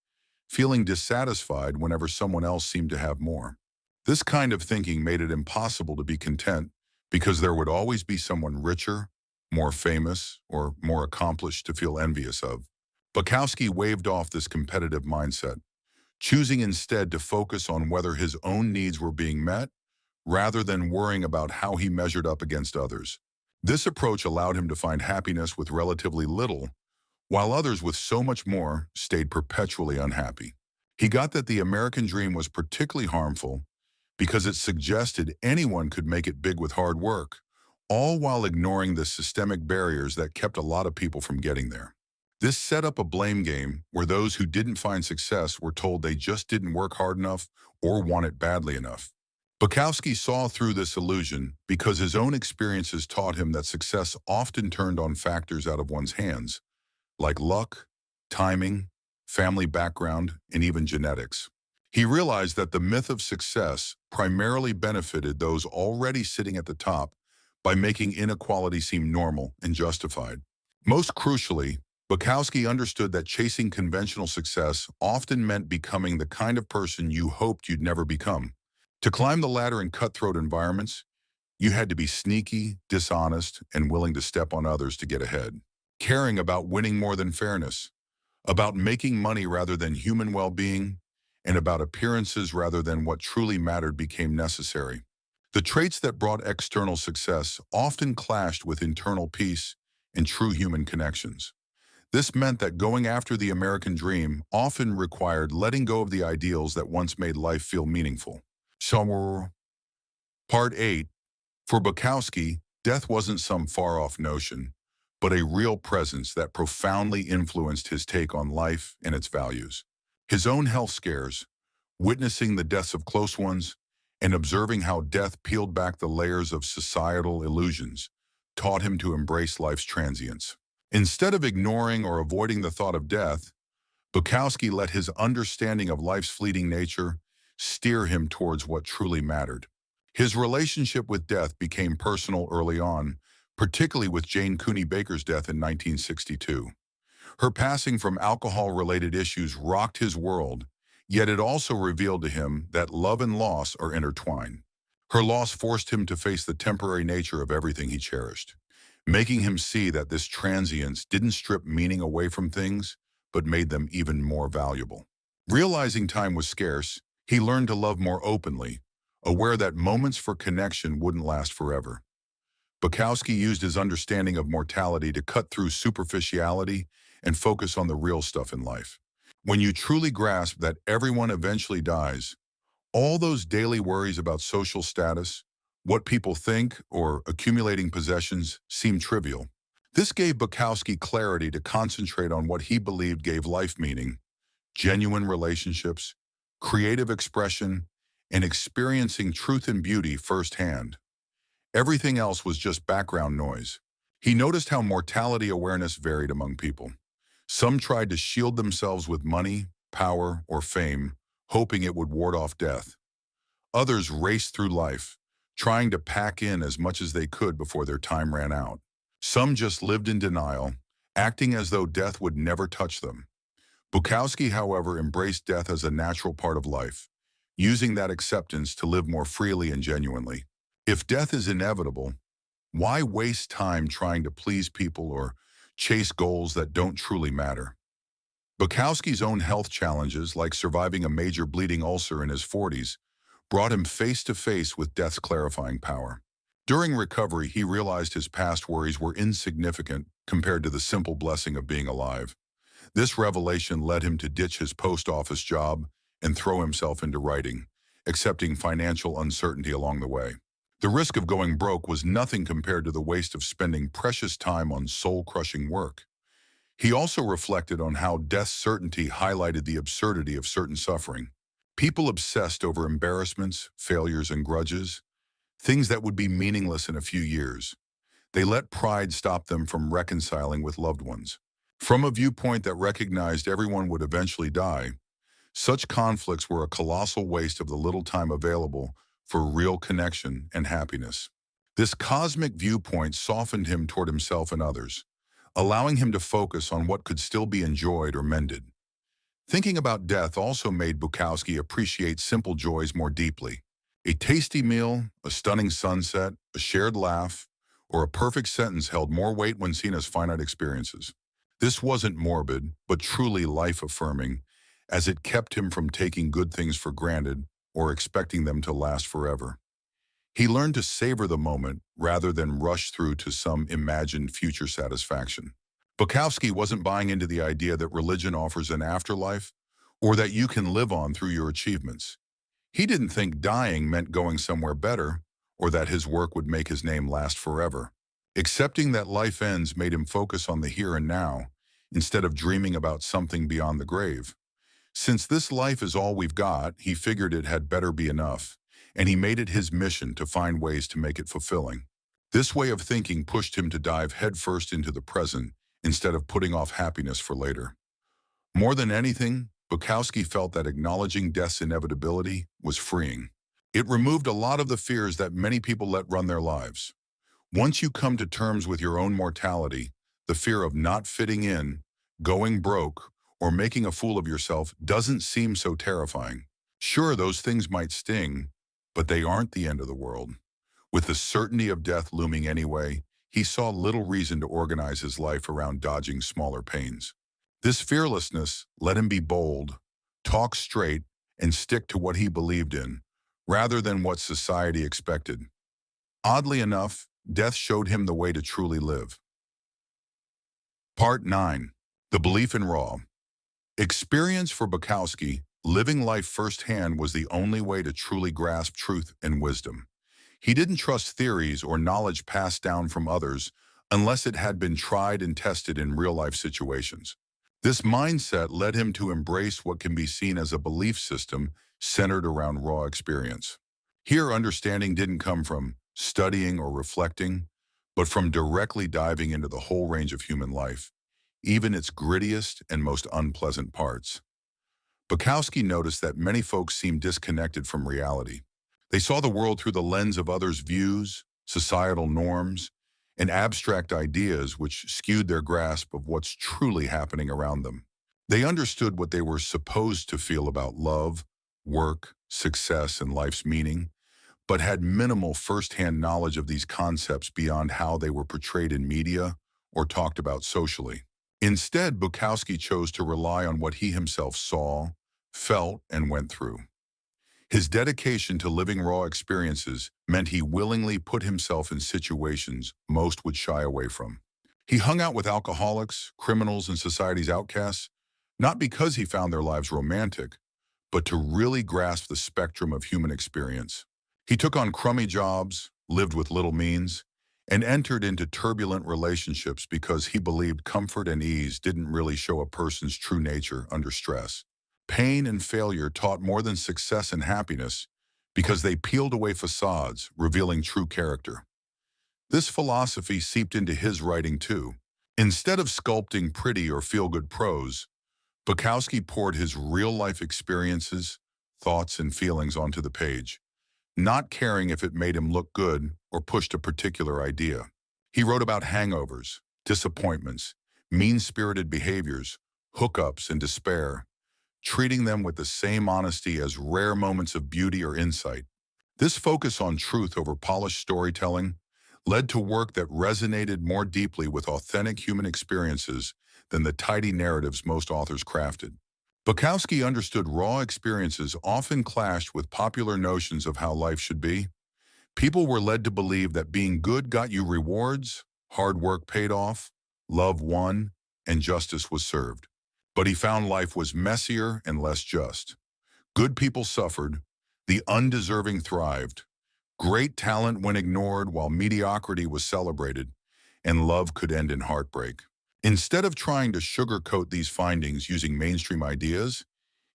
feeling dissatisfied whenever someone else seemed to have more. This kind of thinking made it impossible to be content because there would always be someone richer, more famous, or more accomplished to feel envious of. Bukowski waved off this competitive mindset, choosing instead to focus on whether his own needs were being met rather than worrying about how he measured up against others. This approach allowed him to find happiness with relatively little, while others with so much more stayed perpetually unhappy. He got that the American dream was particularly harmful because it suggested anyone could make it big with hard work, all while ignoring the systemic barriers that kept a lot of people from getting there. This set up a blame game where those who didn't find success were told they just didn't work hard enough or want it badly enough. Bukowski saw through this illusion because his own experiences taught him that success often turned on factors out of one's hands, like luck, timing, family background, and even genetics. He realized that the myth of success primarily benefited those already sitting at the top by making inequality seem normal and justified. Most crucially, Bukowski understood that chasing conventional success often meant becoming the kind of person you hoped you'd never become. To climb the ladder in cutthroat environments, you had to be sneaky, dishonest, and willing to step on others to get ahead. Caring about winning more than fairness, about making money rather than human well-being, and about appearances rather than what truly mattered became necessary. The traits that brought external success often clashed with internal peace and true human connections. This meant that going after the American dream often required letting go of the ideals that once made life feel meaningful. So, Part 8. For Bukowski, death wasn't some far-off notion, but a real presence that profoundly influenced his take on life and its values. His own health scares, witnessing the deaths of close ones, and observing how death peeled back the layers of societal illusions, taught him to embrace life's transience. Instead of ignoring or avoiding the thought of death, Bukowski let his understanding of life's fleeting nature steer him towards what truly mattered. His relationship with death became personal early on, particularly with Jane Cooney Baker's death in 1962. Her passing from alcohol-related issues rocked his world, yet it also revealed to him that love and loss are intertwined. Her loss forced him to face the temporary nature of everything he cherished, making him see that this transience didn't strip meaning away from things, but made them even more valuable. Realizing time was scarce, he learned to love more openly, aware that moments for connection wouldn't last forever. Bukowski used his understanding of mortality to cut through superficiality and focus on the real stuff in life. When you truly grasp that everyone eventually dies, all those daily worries about social status, what people think, or accumulating possessions seem trivial. This gave Bukowski clarity to concentrate on what he believed gave life meaning: genuine relationships, creative expression, and experiencing truth and beauty firsthand. Everything else was just background noise. He noticed how mortality awareness varied among people. Some tried to shield themselves with money, power, or fame, hoping it would ward off death. Others raced through life, trying to pack in as much as they could before their time ran out. Some just lived in denial, acting as though death would never touch them. Bukowski, however, embraced death as a natural part of life, using that acceptance to live more freely and genuinely. If death is inevitable, why waste time trying to please people or chase goals that don't truly matter? Bukowski's own health challenges, like surviving a major bleeding ulcer in his 40s, brought him face to face with death's clarifying power. During recovery, he realized his past worries were insignificant compared to the simple blessing of being alive. This revelation led him to ditch his post office job and throw himself into writing, accepting financial uncertainty along the way. The risk of going broke was nothing compared to the waste of spending precious time on soul-crushing work. He also reflected on how death's certainty highlighted the absurdity of certain suffering. People obsessed over embarrassments, failures, and grudges, things that would be meaningless in a few years. They let pride stop them from reconciling with loved ones. From a viewpoint that recognized everyone would eventually die, such conflicts were a colossal waste of the little time available for real connection and happiness. This cosmic viewpoint softened him toward himself and others, allowing him to focus on what could still be enjoyed or mended. Thinking about death also made Bukowski appreciate simple joys more deeply. A tasty meal, a stunning sunset, a shared laugh, or a perfect sentence held more weight when seen as finite experiences. This wasn't morbid, but truly life-affirming, as it kept him from taking good things for granted or expecting them to last forever. He learned to savor the moment rather than rush through to some imagined future satisfaction. Bukowski wasn't buying into the idea that religion offers an afterlife or that you can live on through your achievements. He didn't think dying meant going somewhere better or that his work would make his name last forever. Accepting that life ends made him focus on the here and now instead of dreaming about something beyond the grave. Since this life is all we've got, he figured it had better be enough, and he made it his mission to find ways to make it fulfilling. This way of thinking pushed him to dive headfirst into the present instead of putting off happiness for later. More than anything, Bukowski felt that acknowledging death's inevitability was freeing. It removed a lot of the fears that many people let run their lives. Once you come to terms with your own mortality, the fear of not fitting in, going broke, or making a fool of yourself doesn't seem so terrifying. Sure, those things might sting, but they aren't the end of the world. With the certainty of death looming anyway, he saw little reason to organize his life around dodging smaller pains. This fearlessness let him be bold, talk straight, and stick to what he believed in, rather than what society expected. Oddly enough, death showed him the way to truly live. Part 9. The Belief in Raw. Experience for Bukowski, living life firsthand was the only way to truly grasp truth and wisdom. He didn't trust theories or knowledge passed down from others unless it had been tried and tested in real-life situations. This mindset led him to embrace what can be seen as a belief system centered around raw experience. Here, understanding didn't come from studying or reflecting, but from directly diving into the whole range of human life, even its grittiest and most unpleasant parts. Bukowski noticed that many folks seemed disconnected from reality. They saw the world through the lens of others' views, societal norms, and abstract ideas which skewed their grasp of what's truly happening around them. They understood what they were supposed to feel about love, work, success, and life's meaning, but had minimal first-hand knowledge of these concepts beyond how they were portrayed in media or talked about socially. Instead, Bukowski chose to rely on what he himself saw, felt, and went through. His dedication to living raw experiences meant he willingly put himself in situations most would shy away from. He hung out with alcoholics, criminals, and society's outcasts, not because he found their lives romantic, but to really grasp the spectrum of human experience. He took on crummy jobs, lived with little means, and entered into turbulent relationships because he believed comfort and ease didn't really show a person's true nature under stress. Pain and failure taught more than success and happiness because they peeled away facades, revealing true character. This philosophy seeped into his writing too. Instead of sculpting pretty or feel-good prose, Bukowski poured his real-life experiences, thoughts, and feelings onto the page, not caring if it made him look good or pushed a particular idea. He wrote about hangovers, disappointments, mean-spirited behaviors, hookups, and despair, treating them with the same honesty as rare moments of beauty or insight. This focus on truth over polished storytelling led to work that resonated more deeply with authentic human experiences than the tidy narratives most authors crafted. Bukowski understood raw experiences often clashed with popular notions of how life should be. People were led to believe that being good got you rewards, hard work paid off, love won, and justice was served. But he found life was messier and less just. Good people suffered, the undeserving thrived, great talent went ignored while mediocrity was celebrated, and love could end in heartbreak. Instead of trying to sugarcoat these findings using mainstream ideas,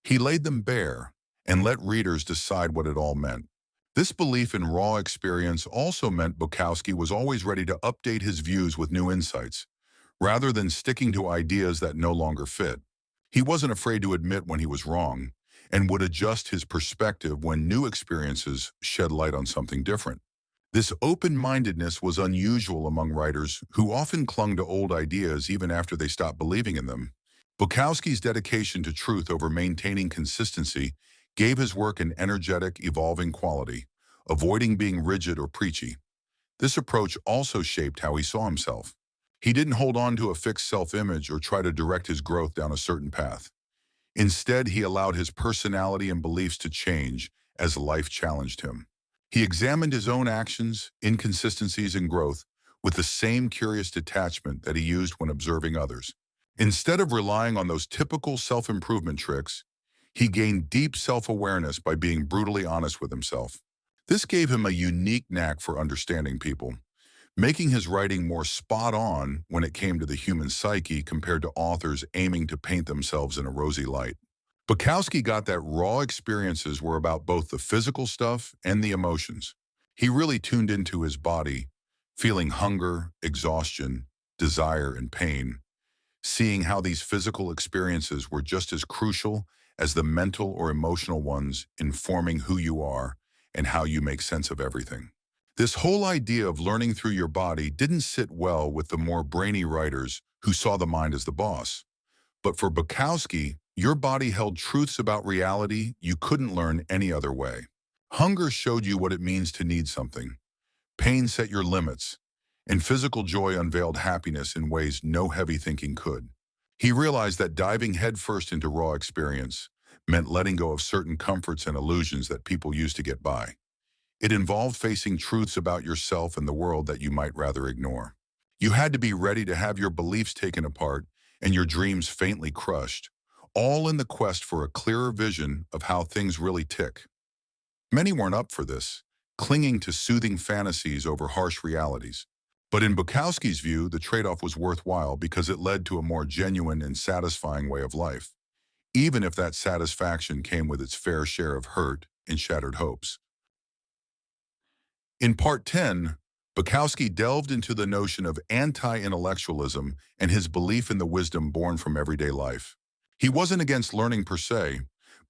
he laid them bare and let readers decide what it all meant. This belief in raw experience also meant Bukowski was always ready to update his views with new insights, rather than sticking to ideas that no longer fit. He wasn't afraid to admit when he was wrong, and would adjust his perspective when new experiences shed light on something different. This open-mindedness was unusual among writers who often clung to old ideas even after they stopped believing in them. Bukowski's dedication to truth over maintaining consistency gave his work an energetic, evolving quality, avoiding being rigid or preachy. This approach also shaped how he saw himself. He didn't hold on to a fixed self-image or try to direct his growth down a certain path. Instead, he allowed his personality and beliefs to change as life challenged him. He examined his own actions, inconsistencies, and growth with the same curious detachment that he used when observing others. Instead of relying on those typical self-improvement tricks, he gained deep self-awareness by being brutally honest with himself. This gave him a unique knack for understanding people, making his writing more spot-on when it came to the human psyche compared to authors aiming to paint themselves in a rosy light. Bukowski got that raw experiences were about both the physical stuff and the emotions. He really tuned into his body, feeling hunger, exhaustion, desire, and pain, seeing how these physical experiences were just as crucial as the mental or emotional ones in forming who you are and how you make sense of everything. This whole idea of learning through your body didn't sit well with the more brainy writers who saw the mind as the boss. But for Bukowski, your body held truths about reality you couldn't learn any other way. Hunger showed you what it means to need something. Pain set your limits, and physical joy unveiled happiness in ways no heavy thinking could. He realized that diving headfirst into raw experience meant letting go of certain comforts and illusions that people used to get by. It involved facing truths about yourself and the world that you might rather ignore. You had to be ready to have your beliefs taken apart and your dreams faintly crushed, all in the quest for a clearer vision of how things really tick. Many weren't up for this, clinging to soothing fantasies over harsh realities. But in Bukowski's view, the trade-off was worthwhile because it led to a more genuine and satisfying way of life, even if that satisfaction came with its fair share of hurt and shattered hopes. In Part 10, Bukowski delved into the notion of anti-intellectualism and his belief in the wisdom born from everyday life. He wasn't against learning per se,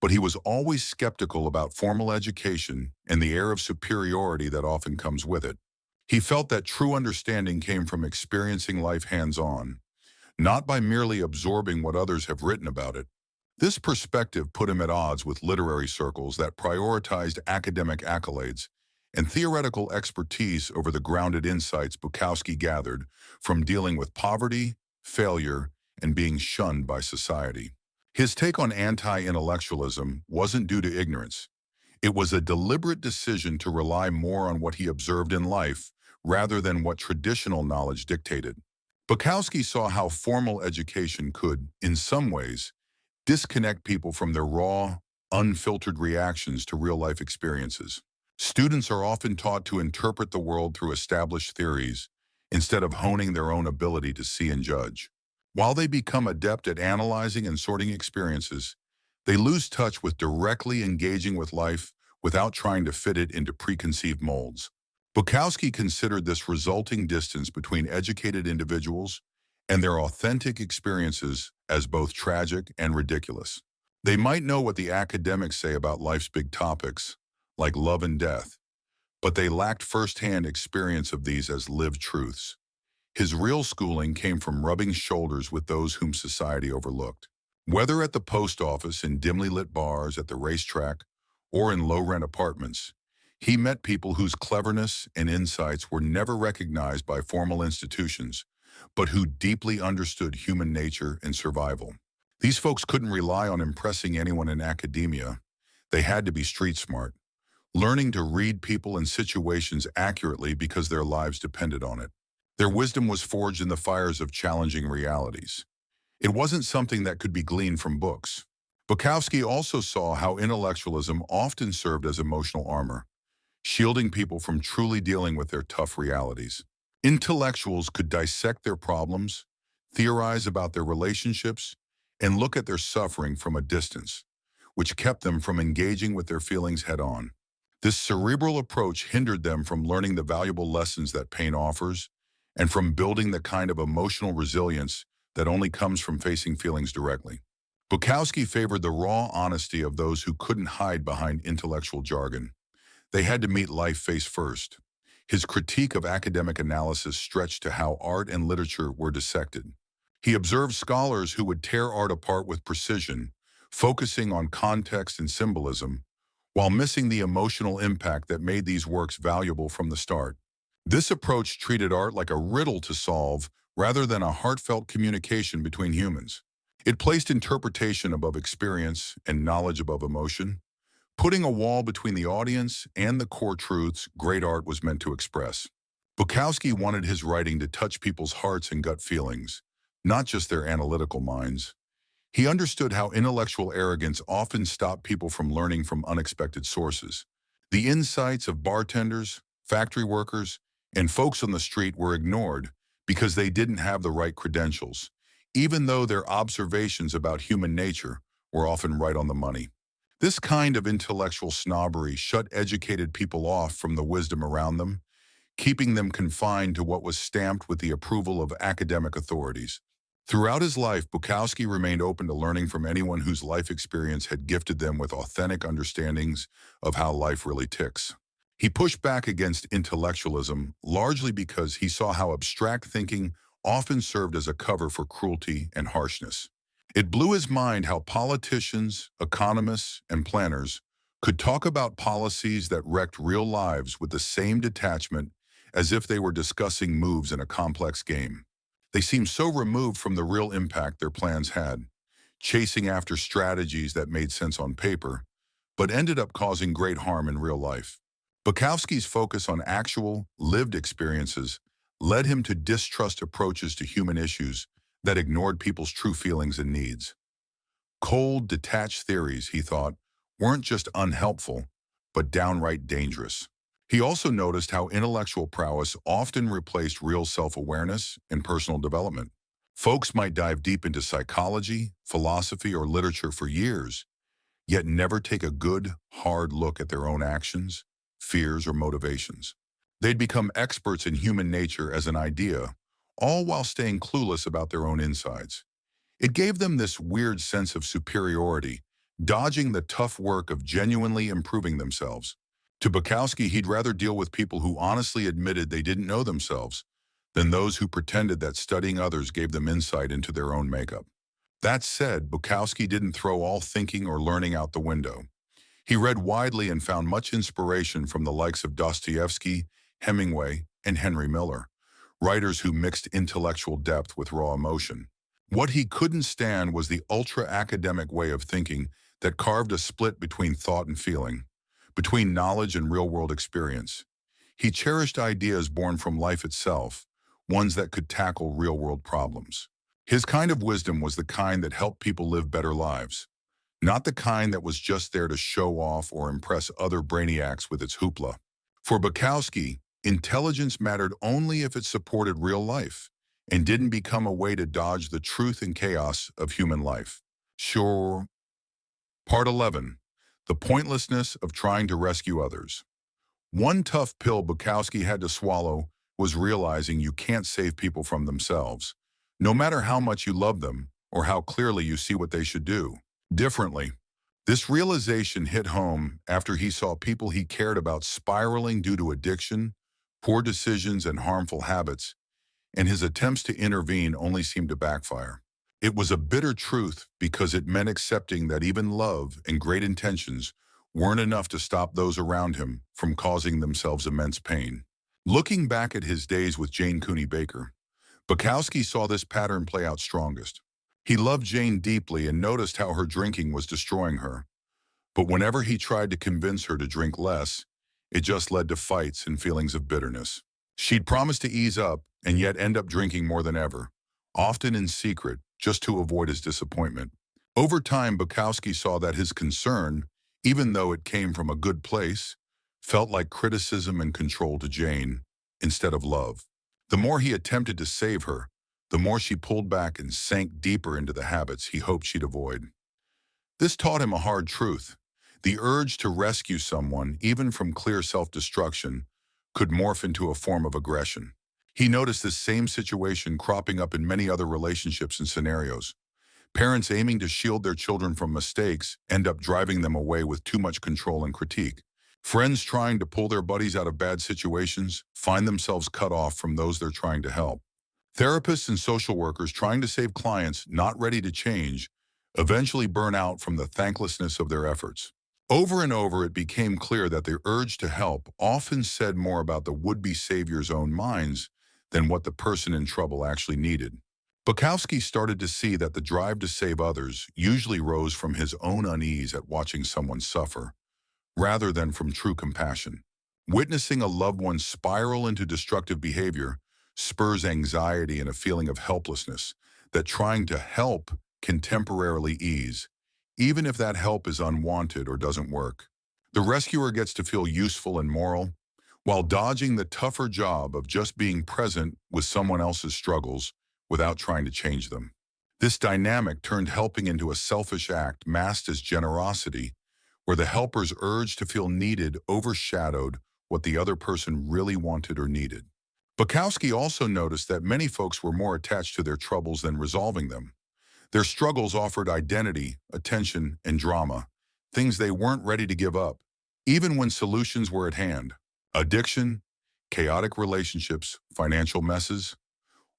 but he was always skeptical about formal education and the air of superiority that often comes with it. He felt that true understanding came from experiencing life hands-on, not by merely absorbing what others have written about it. This perspective put him at odds with literary circles that prioritized academic accolades and theoretical expertise over the grounded insights Bukowski gathered from dealing with poverty, failure, and being shunned by society. His take on anti-intellectualism wasn't due to ignorance. It was a deliberate decision to rely more on what he observed in life rather than what traditional knowledge dictated. Bukowski saw how formal education could, in some ways, disconnect people from their raw, unfiltered reactions to real-life experiences. Students are often taught to interpret the world through established theories instead of honing their own ability to see and judge. While they become adept at analyzing and sorting experiences, they lose touch with directly engaging with life without trying to fit it into preconceived molds. Bukowski considered this resulting distance between educated individuals and their authentic experiences as both tragic and ridiculous. They might know what the academics say about life's big topics, like love and death, but they lacked firsthand experience of these as lived truths. His real schooling came from rubbing shoulders with those whom society overlooked. Whether at the post office, in dimly lit bars, at the racetrack, or in low-rent apartments, he met people whose cleverness and insights were never recognized by formal institutions, but who deeply understood human nature and survival. These folks couldn't rely on impressing anyone in academia. They had to be street smart, learning to read people and situations accurately because their lives depended on it. Their wisdom was forged in the fires of challenging realities. It wasn't something that could be gleaned from books. Bukowski also saw how intellectualism often served as emotional armor, shielding people from truly dealing with their tough realities. Intellectuals could dissect their problems, theorize about their relationships, and look at their suffering from a distance, which kept them from engaging with their feelings head-on. This cerebral approach hindered them from learning the valuable lessons that pain offers and from building the kind of emotional resilience that only comes from facing feelings directly. Bukowski favored the raw honesty of those who couldn't hide behind intellectual jargon. They had to meet life face first. His critique of academic analysis stretched to how art and literature were dissected. He observed scholars who would tear art apart with precision, focusing on context and symbolism, while missing the emotional impact that made these works valuable from the start. This approach treated art like a riddle to solve rather than a heartfelt communication between humans. It placed interpretation above experience and knowledge above emotion, putting a wall between the audience and the core truths great art was meant to express. Bukowski wanted his writing to touch people's hearts and gut feelings, not just their analytical minds. He understood how intellectual arrogance often stopped people from learning from unexpected sources. The insights of bartenders, factory workers, and folks on the street were ignored because they didn't have the right credentials, even though their observations about human nature were often right on the money. This kind of intellectual snobbery shut educated people off from the wisdom around them, keeping them confined to what was stamped with the approval of academic authorities. Throughout his life, Bukowski remained open to learning from anyone whose life experience had gifted them with authentic understandings of how life really ticks. He pushed back against intellectualism largely because he saw how abstract thinking often served as a cover for cruelty and harshness. It blew his mind how politicians, economists, and planners could talk about policies that wrecked real lives with the same detachment as if they were discussing moves in a complex game. They seemed so removed from the real impact their plans had, chasing after strategies that made sense on paper, but ended up causing great harm in real life. Bukowski's focus on actual, lived experiences led him to distrust approaches to human issues that ignored people's true feelings and needs. Cold, detached theories, he thought, weren't just unhelpful, but downright dangerous. He also noticed how intellectual prowess often replaced real self-awareness and personal development. Folks might dive deep into psychology, philosophy, or literature for years, yet never take a good, hard look at their own actions, fears, or motivations. They'd become experts in human nature as an idea, all while staying clueless about their own insides. It gave them this weird sense of superiority, dodging the tough work of genuinely improving themselves. To Bukowski, he'd rather deal with people who honestly admitted they didn't know themselves than those who pretended that studying others gave them insight into their own makeup. That said, Bukowski didn't throw all thinking or learning out the window. He read widely and found much inspiration from the likes of Dostoevsky, Hemingway, and Henry Miller, writers who mixed intellectual depth with raw emotion. What he couldn't stand was the ultra-academic way of thinking that carved a split between thought and feeling, between knowledge and real-world experience. He cherished ideas born from life itself, ones that could tackle real-world problems. His kind of wisdom was the kind that helped people live better lives, not the kind that was just there to show off or impress other brainiacs with its hoopla. For Bukowski, intelligence mattered only if it supported real life and didn't become a way to dodge the truth and chaos of human life. Sure. Part 11. The pointlessness of trying to rescue others. One tough pill Bukowski had to swallow was realizing you can't save people from themselves, no matter how much you love them or how clearly you see what they should do. differently. This realization hit home after he saw people he cared about spiraling due to addiction, poor decisions, and harmful habits, and his attempts to intervene only seemed to backfire. It was a bitter truth because it meant accepting that even love and great intentions weren't enough to stop those around him from causing themselves immense pain. Looking back at his days with Jane Cooney Baker, Bukowski saw this pattern play out strongest. He loved Jane deeply and noticed how her drinking was destroying her. But whenever he tried to convince her to drink less, it just led to fights and feelings of bitterness. She'd promised to ease up and yet end up drinking more than ever, often in secret, just to avoid his disappointment. Over time, Bukowski saw that his concern, even though it came from a good place, felt like criticism and control to Jane instead of love. The more he attempted to save her, the more she pulled back and sank deeper into the habits he hoped she'd avoid. This taught him a hard truth. The urge to rescue someone, even from clear self-destruction, could morph into a form of aggression. He noticed this same situation cropping up in many other relationships and scenarios. Parents aiming to shield their children from mistakes end up driving them away with too much control and critique. Friends trying to pull their buddies out of bad situations find themselves cut off from those they're trying to help. Therapists and social workers trying to save clients not ready to change eventually burn out from the thanklessness of their efforts. Over and over, it became clear that the urge to help often said more about the would-be savior's own minds than what the person in trouble actually needed. Bukowski started to see that the drive to save others usually rose from his own unease at watching someone suffer, rather than from true compassion. Witnessing a loved one spiral into destructive behavior spurs anxiety and a feeling of helplessness that trying to help can temporarily ease, even if that help is unwanted or doesn't work. The rescuer gets to feel useful and moral, while dodging the tougher job of just being present with someone else's struggles without trying to change them. This dynamic turned helping into a selfish act masked as generosity, where the helper's urge to feel needed overshadowed what the other person really wanted or needed. Bukowski also noticed that many folks were more attached to their troubles than resolving them. Their struggles offered identity, attention, and drama, things they weren't ready to give up, even when solutions were at hand. Addiction, chaotic relationships, financial messes,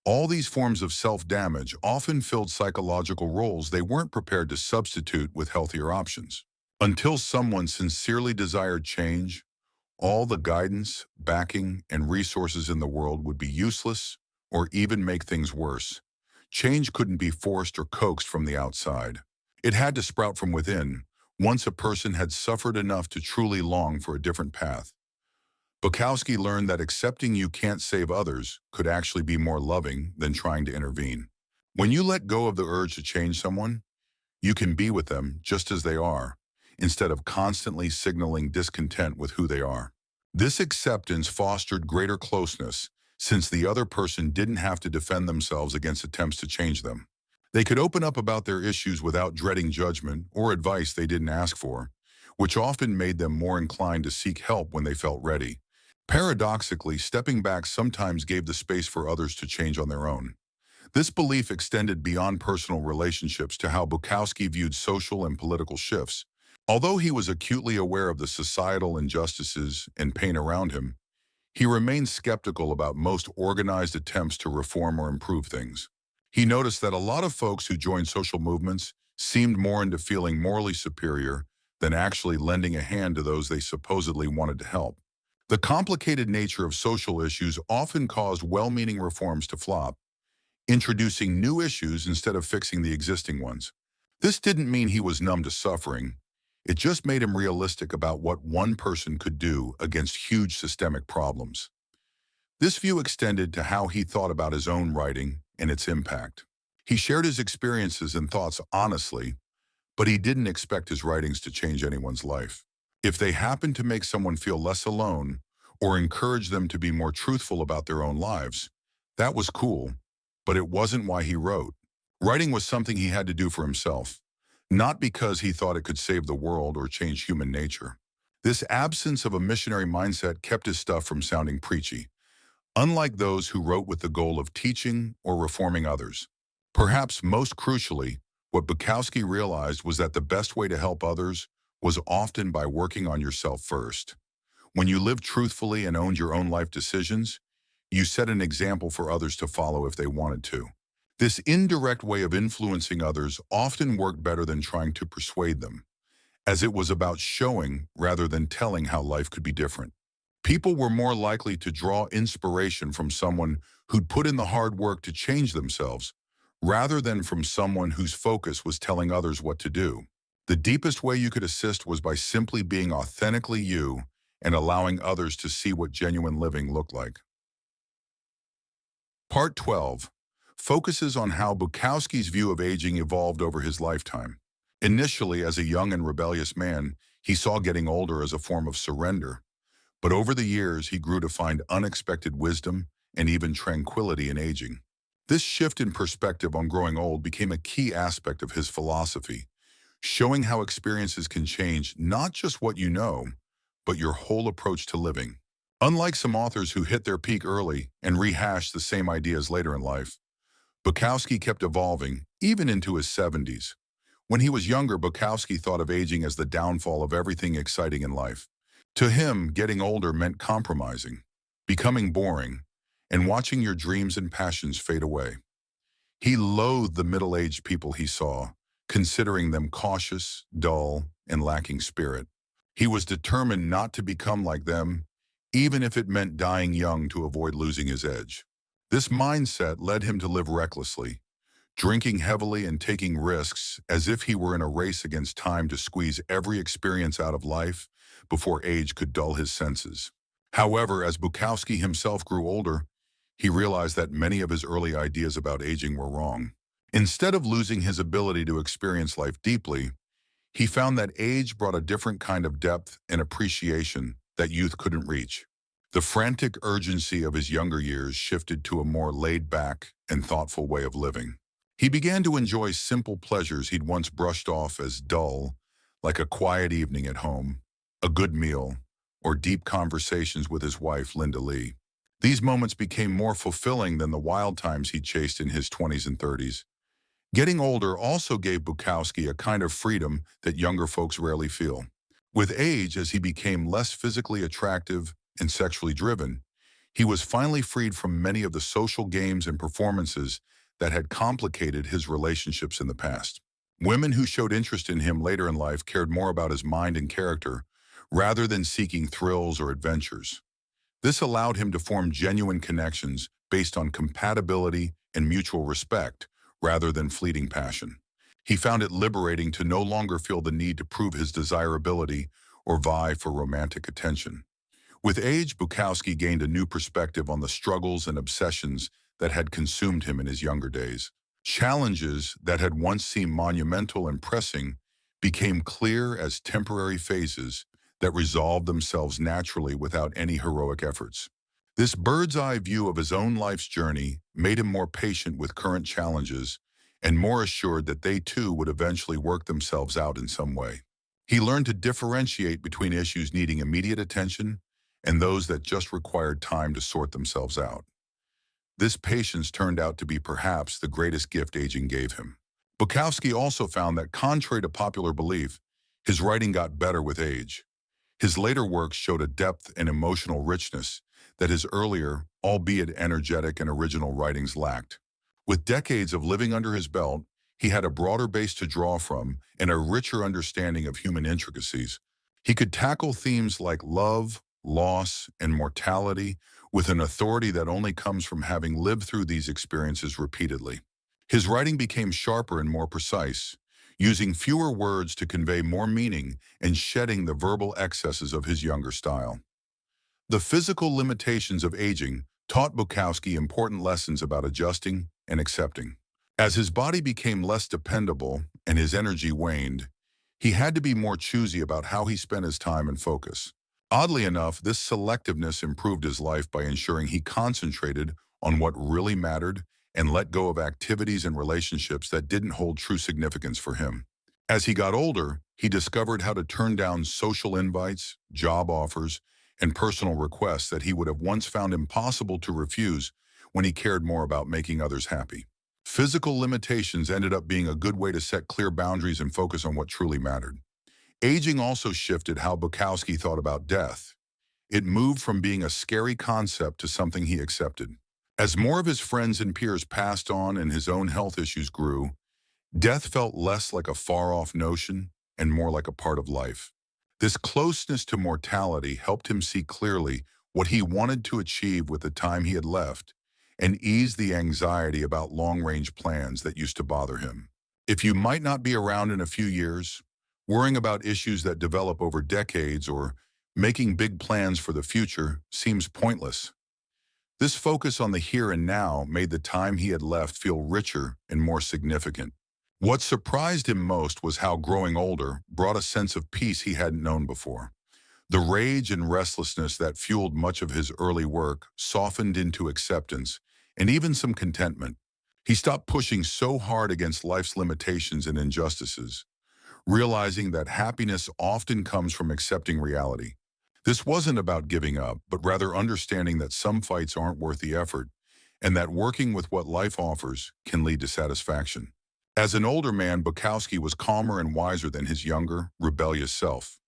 all these forms of self-damage often filled psychological roles they weren't prepared to substitute with healthier options. Until someone sincerely desired change, all the guidance, backing, and resources in the world would be useless or even make things worse. Change couldn't be forced or coaxed from the outside. It had to sprout from within, once a person had suffered enough to truly long for a different path. Bukowski learned that accepting you can't save others could actually be more loving than trying to intervene. When you let go of the urge to change someone, you can be with them just as they are, instead of constantly signaling discontent with who they are. This acceptance fostered greater closeness, since the other person didn't have to defend themselves against attempts to change them. They could open up about their issues without dreading judgment or advice they didn't ask for, which often made them more inclined to seek help when they felt ready. Paradoxically, stepping back sometimes gave the space for others to change on their own. This belief extended beyond personal relationships to how Bukowski viewed social and political shifts. Although he was acutely aware of the societal injustices and pain around him, he remained skeptical about most organized attempts to reform or improve things. He noticed that a lot of folks who joined social movements seemed more into feeling morally superior than actually lending a hand to those they supposedly wanted to help. The complicated nature of social issues often caused well-meaning reforms to flop, introducing new issues instead of fixing the existing ones. This didn't mean he was numb to suffering. It just made him realistic about what one person could do against huge systemic problems. This view extended to how he thought about his own writing and its impact. He shared his experiences and thoughts honestly, but he didn't expect his writings to change anyone's life. If they happened to make someone feel less alone or encourage them to be more truthful about their own lives, that was cool, but it wasn't why he wrote. Writing was something he had to do for himself, not because he thought it could save the world or change human nature. This absence of a missionary mindset kept his stuff from sounding preachy, unlike those who wrote with the goal of teaching or reforming others. Perhaps most crucially, What Bukowski realized was that the best way to help others was often by working on yourself first. When you lived truthfully and owned your own life decisions, you set an example for others to follow if they wanted to. This indirect way of influencing others often worked better than trying to persuade them, as it was about showing rather than telling how life could be different. People were more likely to draw inspiration from someone who'd put in the hard work to change themselves, rather than from someone whose focus was telling others what to do. The deepest way you could assist was by simply being authentically you and allowing others to see what genuine living looked like. Part 12 focuses on how Bukowski's view of aging evolved over his lifetime. Initially, as a young and rebellious man, he saw getting older as a form of surrender. But over the years, he grew to find unexpected wisdom and even tranquility in aging. This shift in perspective on growing old became a key aspect of his philosophy, showing how experiences can change not just what you know, but your whole approach to living. Unlike some authors who hit their peak early and rehashed the same ideas later in life, Bukowski kept evolving, even into his 70s. When he was younger, Bukowski thought of aging as the downfall of everything exciting in life. To him, getting older meant compromising, becoming boring, and watching your dreams and passions fade away. He loathed the middle-aged people he saw, considering them cautious, dull, and lacking spirit. He was determined not to become like them, even if it meant dying young to avoid losing his edge. This mindset led him to live recklessly, drinking heavily and taking risks as if he were in a race against time to squeeze every experience out of life before age could dull his senses. However, as Bukowski himself grew older, he realized that many of his early ideas about aging were wrong. Instead of losing his ability to experience life deeply, he found that age brought a different kind of depth and appreciation that youth couldn't reach. The frantic urgency of his younger years shifted to a more laid-back and thoughtful way of living. He began to enjoy simple pleasures he'd once brushed off as dull, like a quiet evening at home, a good meal, or deep conversations with his wife, Linda Lee. These moments became more fulfilling than the wild times he'd chased in his 20s and 30s. Getting older also gave Bukowski a kind of freedom that younger folks rarely feel. With age, as he became less physically attractive and sexually driven, he was finally freed from many of the social games and performances that had complicated his relationships in the past. Women who showed interest in him later in life cared more about his mind and character, rather than seeking thrills or adventures. This allowed him to form genuine connections based on compatibility and mutual respect, rather than fleeting passion. He found it liberating to no longer feel the need to prove his desirability or vie for romantic attention. With age, Bukowski gained a new perspective on the struggles and obsessions that had consumed him in his younger days. Challenges that had once seemed monumental and pressing became clear as temporary phases that resolved themselves naturally without any heroic efforts. This bird's-eye view of his own life's journey made him more patient with current challenges and more assured that they too would eventually work themselves out in some way. He learned to differentiate between issues needing immediate attention and those that just required time to sort themselves out. This patience turned out to be perhaps the greatest gift aging gave him. Bukowski also found that, contrary to popular belief, his writing got better with age. His later works showed a depth and emotional richness that his earlier, albeit energetic and original writings lacked. With decades of living under his belt, he had a broader base to draw from and a richer understanding of human intricacies. He could tackle themes like love, loss, and mortality with an authority that only comes from having lived through these experiences repeatedly. His writing became sharper and more precise, using fewer words to convey more meaning and shedding the verbal excesses of his younger style. The physical limitations of aging taught Bukowski important lessons about adjusting and accepting. As his body became less dependable and his energy waned, he had to be more choosy about how he spent his time and focus. Oddly enough, this selectiveness improved his life by ensuring he concentrated on what really mattered and let go of activities and relationships that didn't hold true significance for him. As he got older, he discovered how to turn down social invites, job offers, and personal requests that he would have once found impossible to refuse when he cared more about making others happy. Physical limitations ended up being a good way to set clear boundaries and focus on what truly mattered. Aging also shifted how Bukowski thought about death. It moved from being a scary concept to something he accepted. As more of his friends and peers passed on and his own health issues grew, death felt less like a far-off notion and more like a part of life. This closeness to mortality helped him see clearly what he wanted to achieve with the time he had left and ease the anxiety about long-range plans that used to bother him. If you might not be around in a few years, worrying about issues that develop over decades or making big plans for the future seems pointless. This focus on the here and now made the time he had left feel richer and more significant. What surprised him most was how growing older brought a sense of peace he hadn't known before. The rage and restlessness that fueled much of his early work softened into acceptance and even some contentment. He stopped pushing so hard against life's limitations and injustices, realizing that happiness often comes from accepting reality. This wasn't about giving up, but rather understanding that some fights aren't worth the effort and that working with what life offers can lead to satisfaction. As an older man, Bukowski was calmer and wiser than his younger, rebellious self.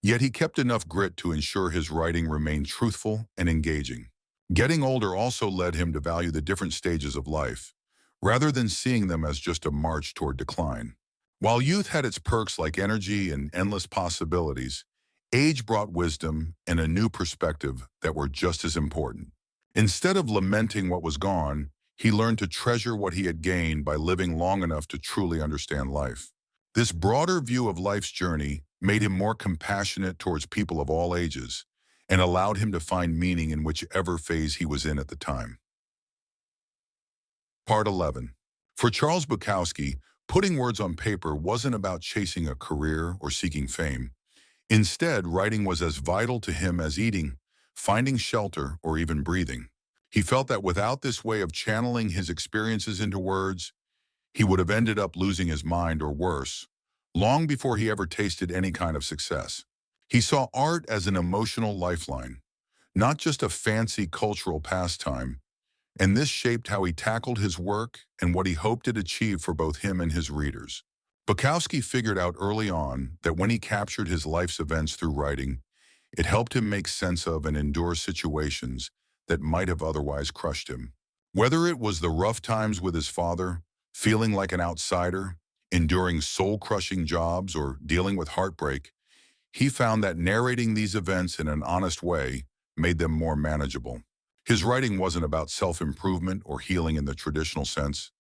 Yet he kept enough grit to ensure his writing remained truthful and engaging. Getting older also led him to value the different stages of life, rather than seeing them as just a march toward decline. While youth had its perks like energy and endless possibilities, age brought wisdom and a new perspective that were just as important. Instead of lamenting what was gone, he learned to treasure what he had gained by living long enough to truly understand life. This broader view of life's journey made him more compassionate towards people of all ages and allowed him to find meaning in whichever phase he was in at the time. Part 11. For Charles Bukowski, putting words on paper wasn't about chasing a career or seeking fame. Instead, writing was as vital to him as eating, finding shelter, or even breathing. He felt that without this way of channeling his experiences into words, he would have ended up losing his mind or worse, long before he ever tasted any kind of success. He saw art as an emotional lifeline, not just a fancy cultural pastime, and this shaped how he tackled his work and what he hoped it achieved for both him and his readers. Bukowski figured out early on that when he captured his life's events through writing, it helped him make sense of and endure situations that might have otherwise crushed him. Whether it was the rough times with his father, feeling like an outsider, enduring soul-crushing jobs, or dealing with heartbreak, he found that narrating these events in an honest way made them more manageable. His writing wasn't about self-improvement or healing in the traditional sense.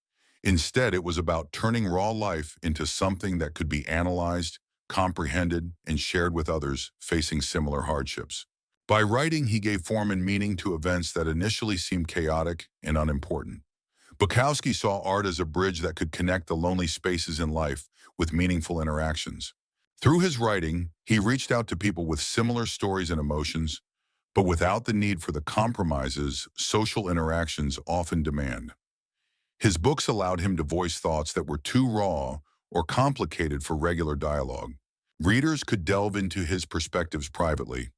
Instead, it was about turning raw life into something that could be analyzed, comprehended, and shared with others facing similar hardships. By writing, he gave form and meaning to events that initially seemed chaotic and unimportant. Bukowski saw art as a bridge that could connect the lonely spaces in life with meaningful interactions. Through his writing, he reached out to people with similar stories and emotions, but without the need for the compromises social interactions often demand. His books allowed him to voice thoughts that were too raw or complicated for regular dialogue. Readers could delve into his perspectives privately,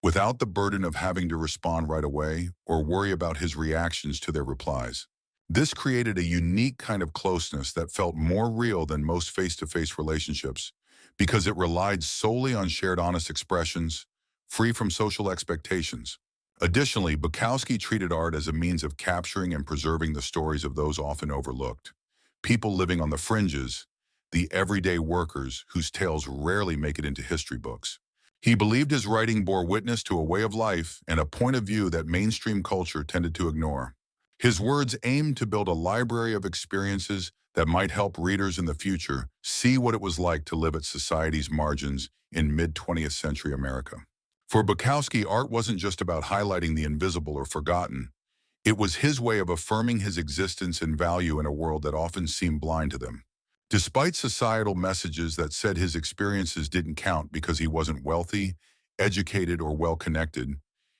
without the burden of having to respond right away or worry about his reactions to their replies. This created a unique kind of closeness that felt more real than most face-to-face relationships because it relied solely on shared honest expressions, free from social expectations. Additionally, Bukowski treated art as a means of capturing and preserving the stories of those often overlooked. People living on the fringes, the everyday workers whose tales rarely make it into history books. He believed his writing bore witness to a way of life and a point of view that mainstream culture tended to ignore. His words aimed to build a library of experiences that might help readers in the future see what it was like to live at society's margins in mid-20th century America. For Bukowski, art wasn't just about highlighting the invisible or forgotten. It was his way of affirming his existence and value in a world that often seemed blind to them. Despite societal messages that said his experiences didn't count because he wasn't wealthy, educated, or well-connected,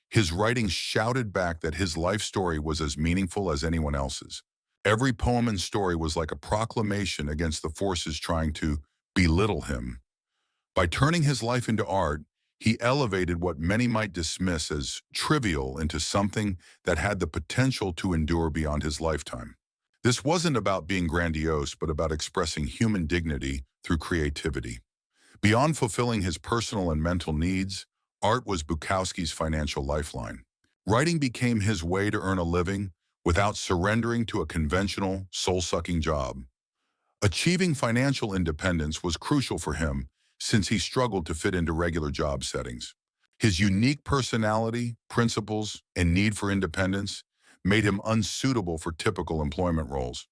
his writing shouted back that his life story was as meaningful as anyone else's. Every poem and story was like a proclamation against the forces trying to belittle him. By turning his life into art, he elevated what many might dismiss as trivial into something that had the potential to endure beyond his lifetime. This wasn't about being grandiose, but about expressing human dignity through creativity. Beyond fulfilling his personal and mental needs, art was Bukowski's financial lifeline. Writing became his way to earn a living without surrendering to a conventional, soul-sucking job. Achieving financial independence was crucial for him since he struggled to fit into regular job settings. His unique personality, principles, and need for independence made him unsuitable for typical employment roles.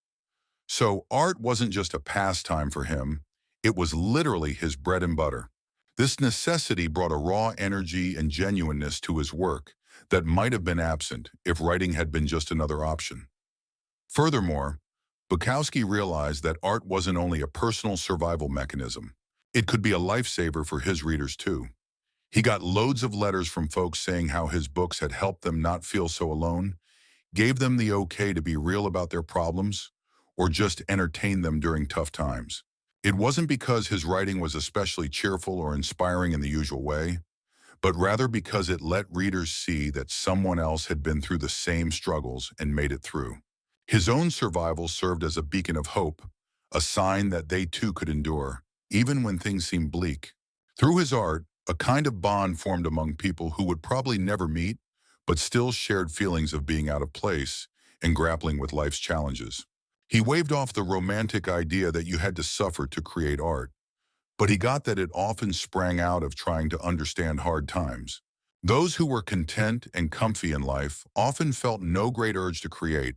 So art wasn't just a pastime for him, it was literally his bread and butter. This necessity brought a raw energy and genuineness to his work that might have been absent if writing had been just another option. Furthermore, Bukowski realized that art wasn't only a personal survival mechanism. It could be a lifesaver for his readers too. He got loads of letters from folks saying how his books had helped them not feel so alone, gave them the okay to be real about their problems, or just entertain them during tough times. It wasn't because his writing was especially cheerful or inspiring in the usual way, but rather because it let readers see that someone else had been through the same struggles and made it through. His own survival served as a beacon of hope, a sign that they too could endure, even when things seemed bleak. Through his art, a kind of bond formed among people who would probably never meet, but still shared feelings of being out of place and grappling with life's challenges. He waved off the romantic idea that you had to suffer to create art, but he got that it often sprang out of trying to understand hard times. Those who were content and comfy in life often felt no great urge to create,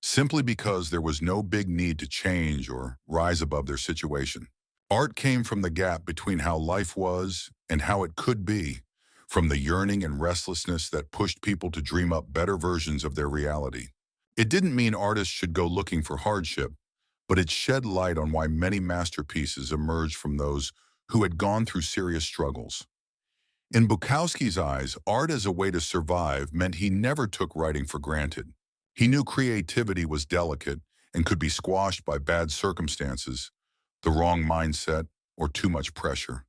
simply because there was no big need to change or rise above their situation. Art came from the gap between how life was and how it could be, from the yearning and restlessness that pushed people to dream up better versions of their reality. It didn't mean artists should go looking for hardship, but it shed light on why many masterpieces emerged from those who had gone through serious struggles. In Bukowski's eyes, art as a way to survive meant he never took writing for granted. He knew creativity was delicate and could be squashed by bad circumstances, the wrong mindset, or too much pressure.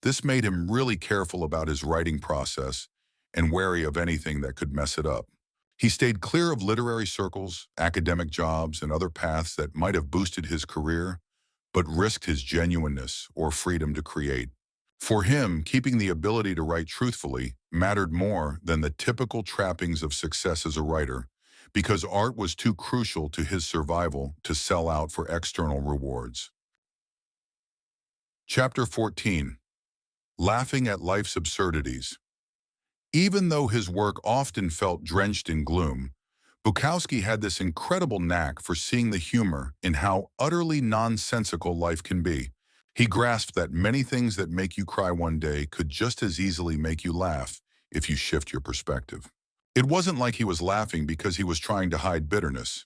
This made him really careful about his writing process and wary of anything that could mess it up. He stayed clear of literary circles, academic jobs, and other paths that might have boosted his career, but risked his genuineness or freedom to create. For him, keeping the ability to write truthfully mattered more than the typical trappings of success as a writer, because art was too crucial to his survival to sell out for external rewards. Chapter 14. Laughing at Life's Absurdities. Even though his work often felt drenched in gloom, Bukowski had this incredible knack for seeing the humor in how utterly nonsensical life can be. He grasped that many things that make you cry one day could just as easily make you laugh if you shift your perspective. It wasn't like he was laughing because he was trying to hide bitterness.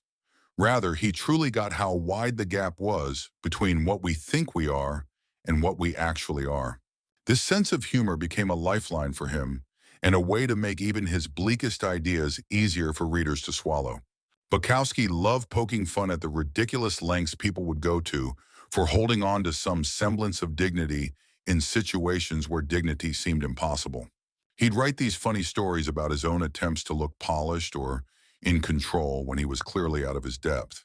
Rather, he truly got how wide the gap was between what we think we are and what we actually are. This sense of humor became a lifeline for him and a way to make even his bleakest ideas easier for readers to swallow. Bukowski loved poking fun at the ridiculous lengths people would go to for holding on to some semblance of dignity in situations where dignity seemed impossible. He'd write these funny stories about his own attempts to look polished or in control when he was clearly out of his depth.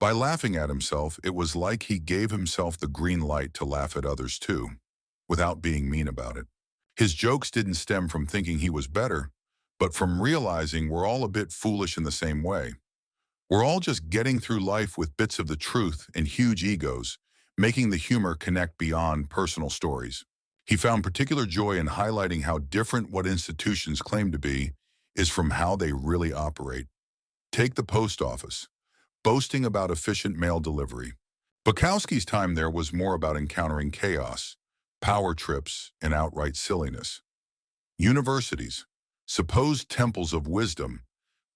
By laughing at himself, it was like he gave himself the green light to laugh at others too, without being mean about it. His jokes didn't stem from thinking he was better, but from realizing we're all a bit foolish in the same way. We're all just getting through life with bits of the truth and huge egos, making the humor connect beyond personal stories. He found particular joy in highlighting how different what institutions claim to be is from how they really operate. Take the post office, boasting about efficient mail delivery. Bukowski's time there was more about encountering chaos, power trips, and outright silliness. Universities, supposed temples of wisdom,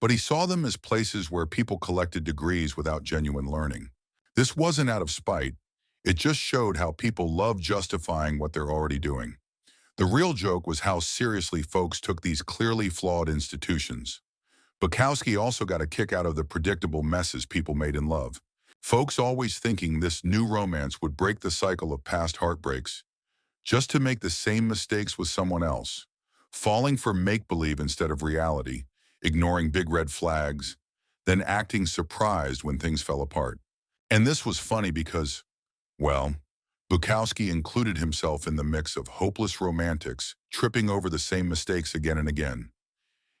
but he saw them as places where people collected degrees without genuine learning. This wasn't out of spite, it just showed how people love justifying what they're already doing. The real joke was how seriously folks took these clearly flawed institutions. Bukowski also got a kick out of the predictable messes people made in love. Folks always thinking this new romance would break the cycle of past heartbreaks, just to make the same mistakes with someone else, falling for make-believe instead of reality, ignoring big red flags. then acting surprised when things fell apart. And this was funny because, well, Bukowski included himself in the mix of hopeless romantics, tripping over the same mistakes again and again.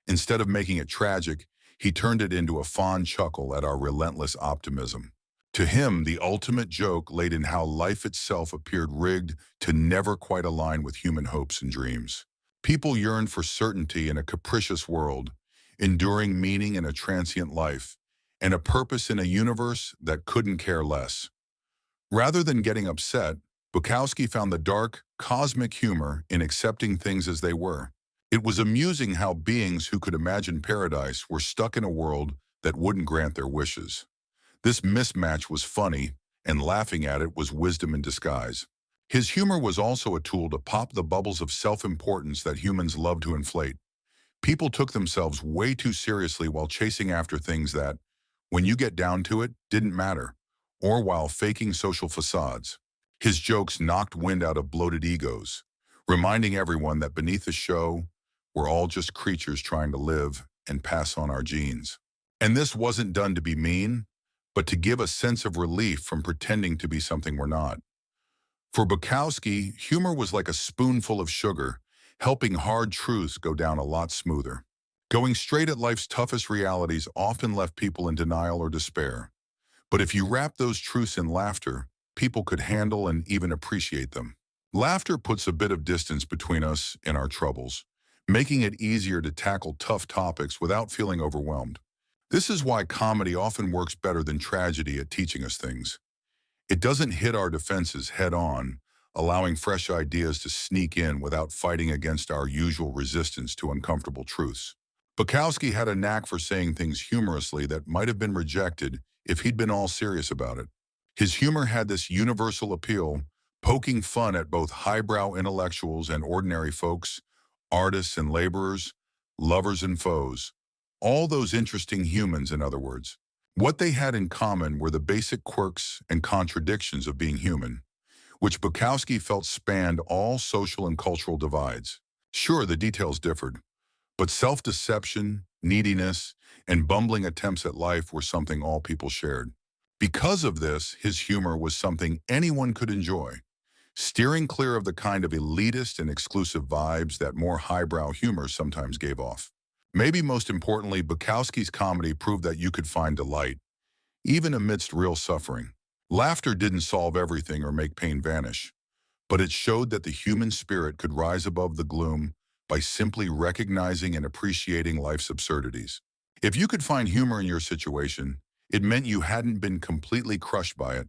Instead of making it tragic, he turned it into a fond chuckle at our relentless optimism. To him, the ultimate joke laid in how life itself appeared rigged to never quite align with human hopes and dreams. People yearned for certainty in a capricious world, enduring meaning in a transient life, and a purpose in a universe that couldn't care less. Rather than getting upset, Bukowski found the dark, cosmic humor in accepting things as they were. It was amusing how beings who could imagine paradise were stuck in a world that wouldn't grant their wishes. This mismatch was funny, and laughing at it was wisdom in disguise. His humor was also a tool to pop the bubbles of self-importance that humans love to inflate. People took themselves way too seriously while chasing after things that, when you get down to it, didn't matter, or while faking social facades. His jokes knocked wind out of bloated egos, reminding everyone that beneath the show, we're all just creatures trying to live and pass on our genes. And this wasn't done to be mean, but to give a sense of relief from pretending to be something we're not. For Bukowski, humor was like a spoonful of sugar, helping hard truths go down a lot smoother. Going straight at life's toughest realities often left people in denial or despair. But if you wrap those truths in laughter, people could handle and even appreciate them. Laughter puts a bit of distance between us and our troubles, making it easier to tackle tough topics without feeling overwhelmed. This is why comedy often works better than tragedy at teaching us things. It doesn't hit our defenses head on, allowing fresh ideas to sneak in without fighting against our usual resistance to uncomfortable truths. Bukowski had a knack for saying things humorously that might have been rejected if he'd been all serious about it. His humor had this universal appeal, poking fun at both highbrow intellectuals and ordinary folks, artists and laborers, lovers and foes. All those interesting humans, in other words. What they had in common were the basic quirks and contradictions of being human, which Bukowski felt spanned all social and cultural divides. Sure, the details differed, but self-deception, neediness, and bumbling attempts at life were something all people shared. Because of this, his humor was something anyone could enjoy, steering clear of the kind of elitist and exclusive vibes that more highbrow humor sometimes gave off. Maybe most importantly, Bukowski's comedy proved that you could find delight, even amidst real suffering. Laughter didn't solve everything or make pain vanish, but it showed that the human spirit could rise above the gloom by simply recognizing and appreciating life's absurdities. If you could find humor in your situation, it meant you hadn't been completely crushed by it.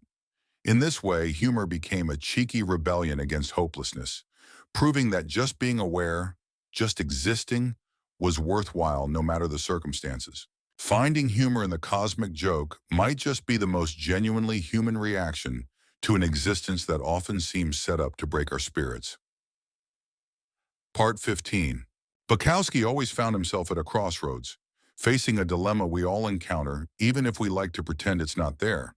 In this way, humor became a cheeky rebellion against hopelessness, proving that just being aware, just existing, was worthwhile no matter the circumstances. Finding humor in the cosmic joke might just be the most genuinely human reaction to an existence that often seems set up to break our spirits. Part 15. Bukowski always found himself at a crossroads, facing a dilemma we all encounter, even if we like to pretend it's not there.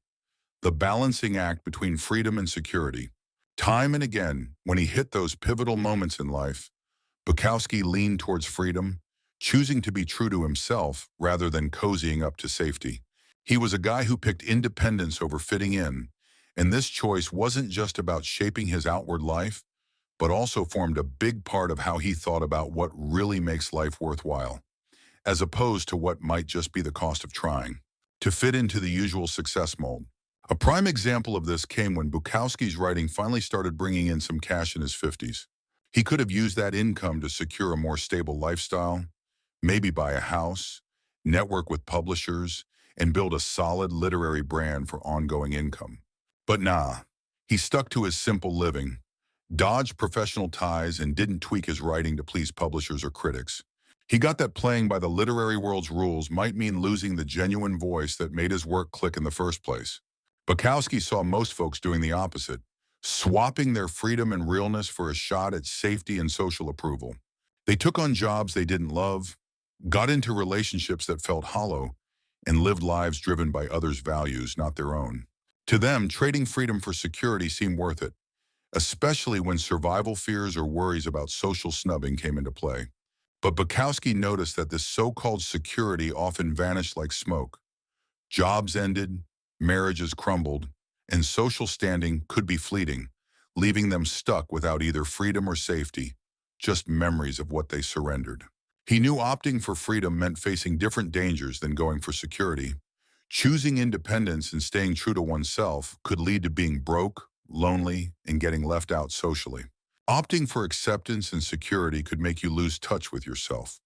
The balancing act between freedom and security. Time and again, when he hit those pivotal moments in life, Bukowski leaned towards freedom, choosing to be true to himself rather than cozying up to safety. He was a guy who picked independence over fitting in, and this choice wasn't just about shaping his outward life, but also formed a big part of how he thought about what really makes life worthwhile, as opposed to what might just be the cost of trying to fit into the usual success mold. A prime example of this came when Bukowski's writing finally started bringing in some cash in his 50s. He could have used that income to secure a more stable lifestyle, maybe buy a house, network with publishers, and build a solid literary brand for ongoing income. But nah, he stuck to his simple living, dodged professional ties, and didn't tweak his writing to please publishers or critics. He got that playing by the literary world's rules might mean losing the genuine voice that made his work click in the first place. Bukowski saw most folks doing the opposite, swapping their freedom and realness for a shot at safety and social approval. They took on jobs they didn't love, got into relationships that felt hollow, and lived lives driven by others' values, not their own. To them, trading freedom for security seemed worth it, especially when survival fears or worries about social snubbing came into play. But Bukowski noticed that this so-called security often vanished like smoke. Jobs ended, marriages crumbled, and social standing could be fleeting, leaving them stuck without either freedom or safety, just memories of what they surrendered. He knew opting for freedom meant facing different dangers than going for security. Choosing independence and staying true to oneself could lead to being broke, lonely, and getting left out socially. Opting for acceptance and security could make you lose touch with yourself,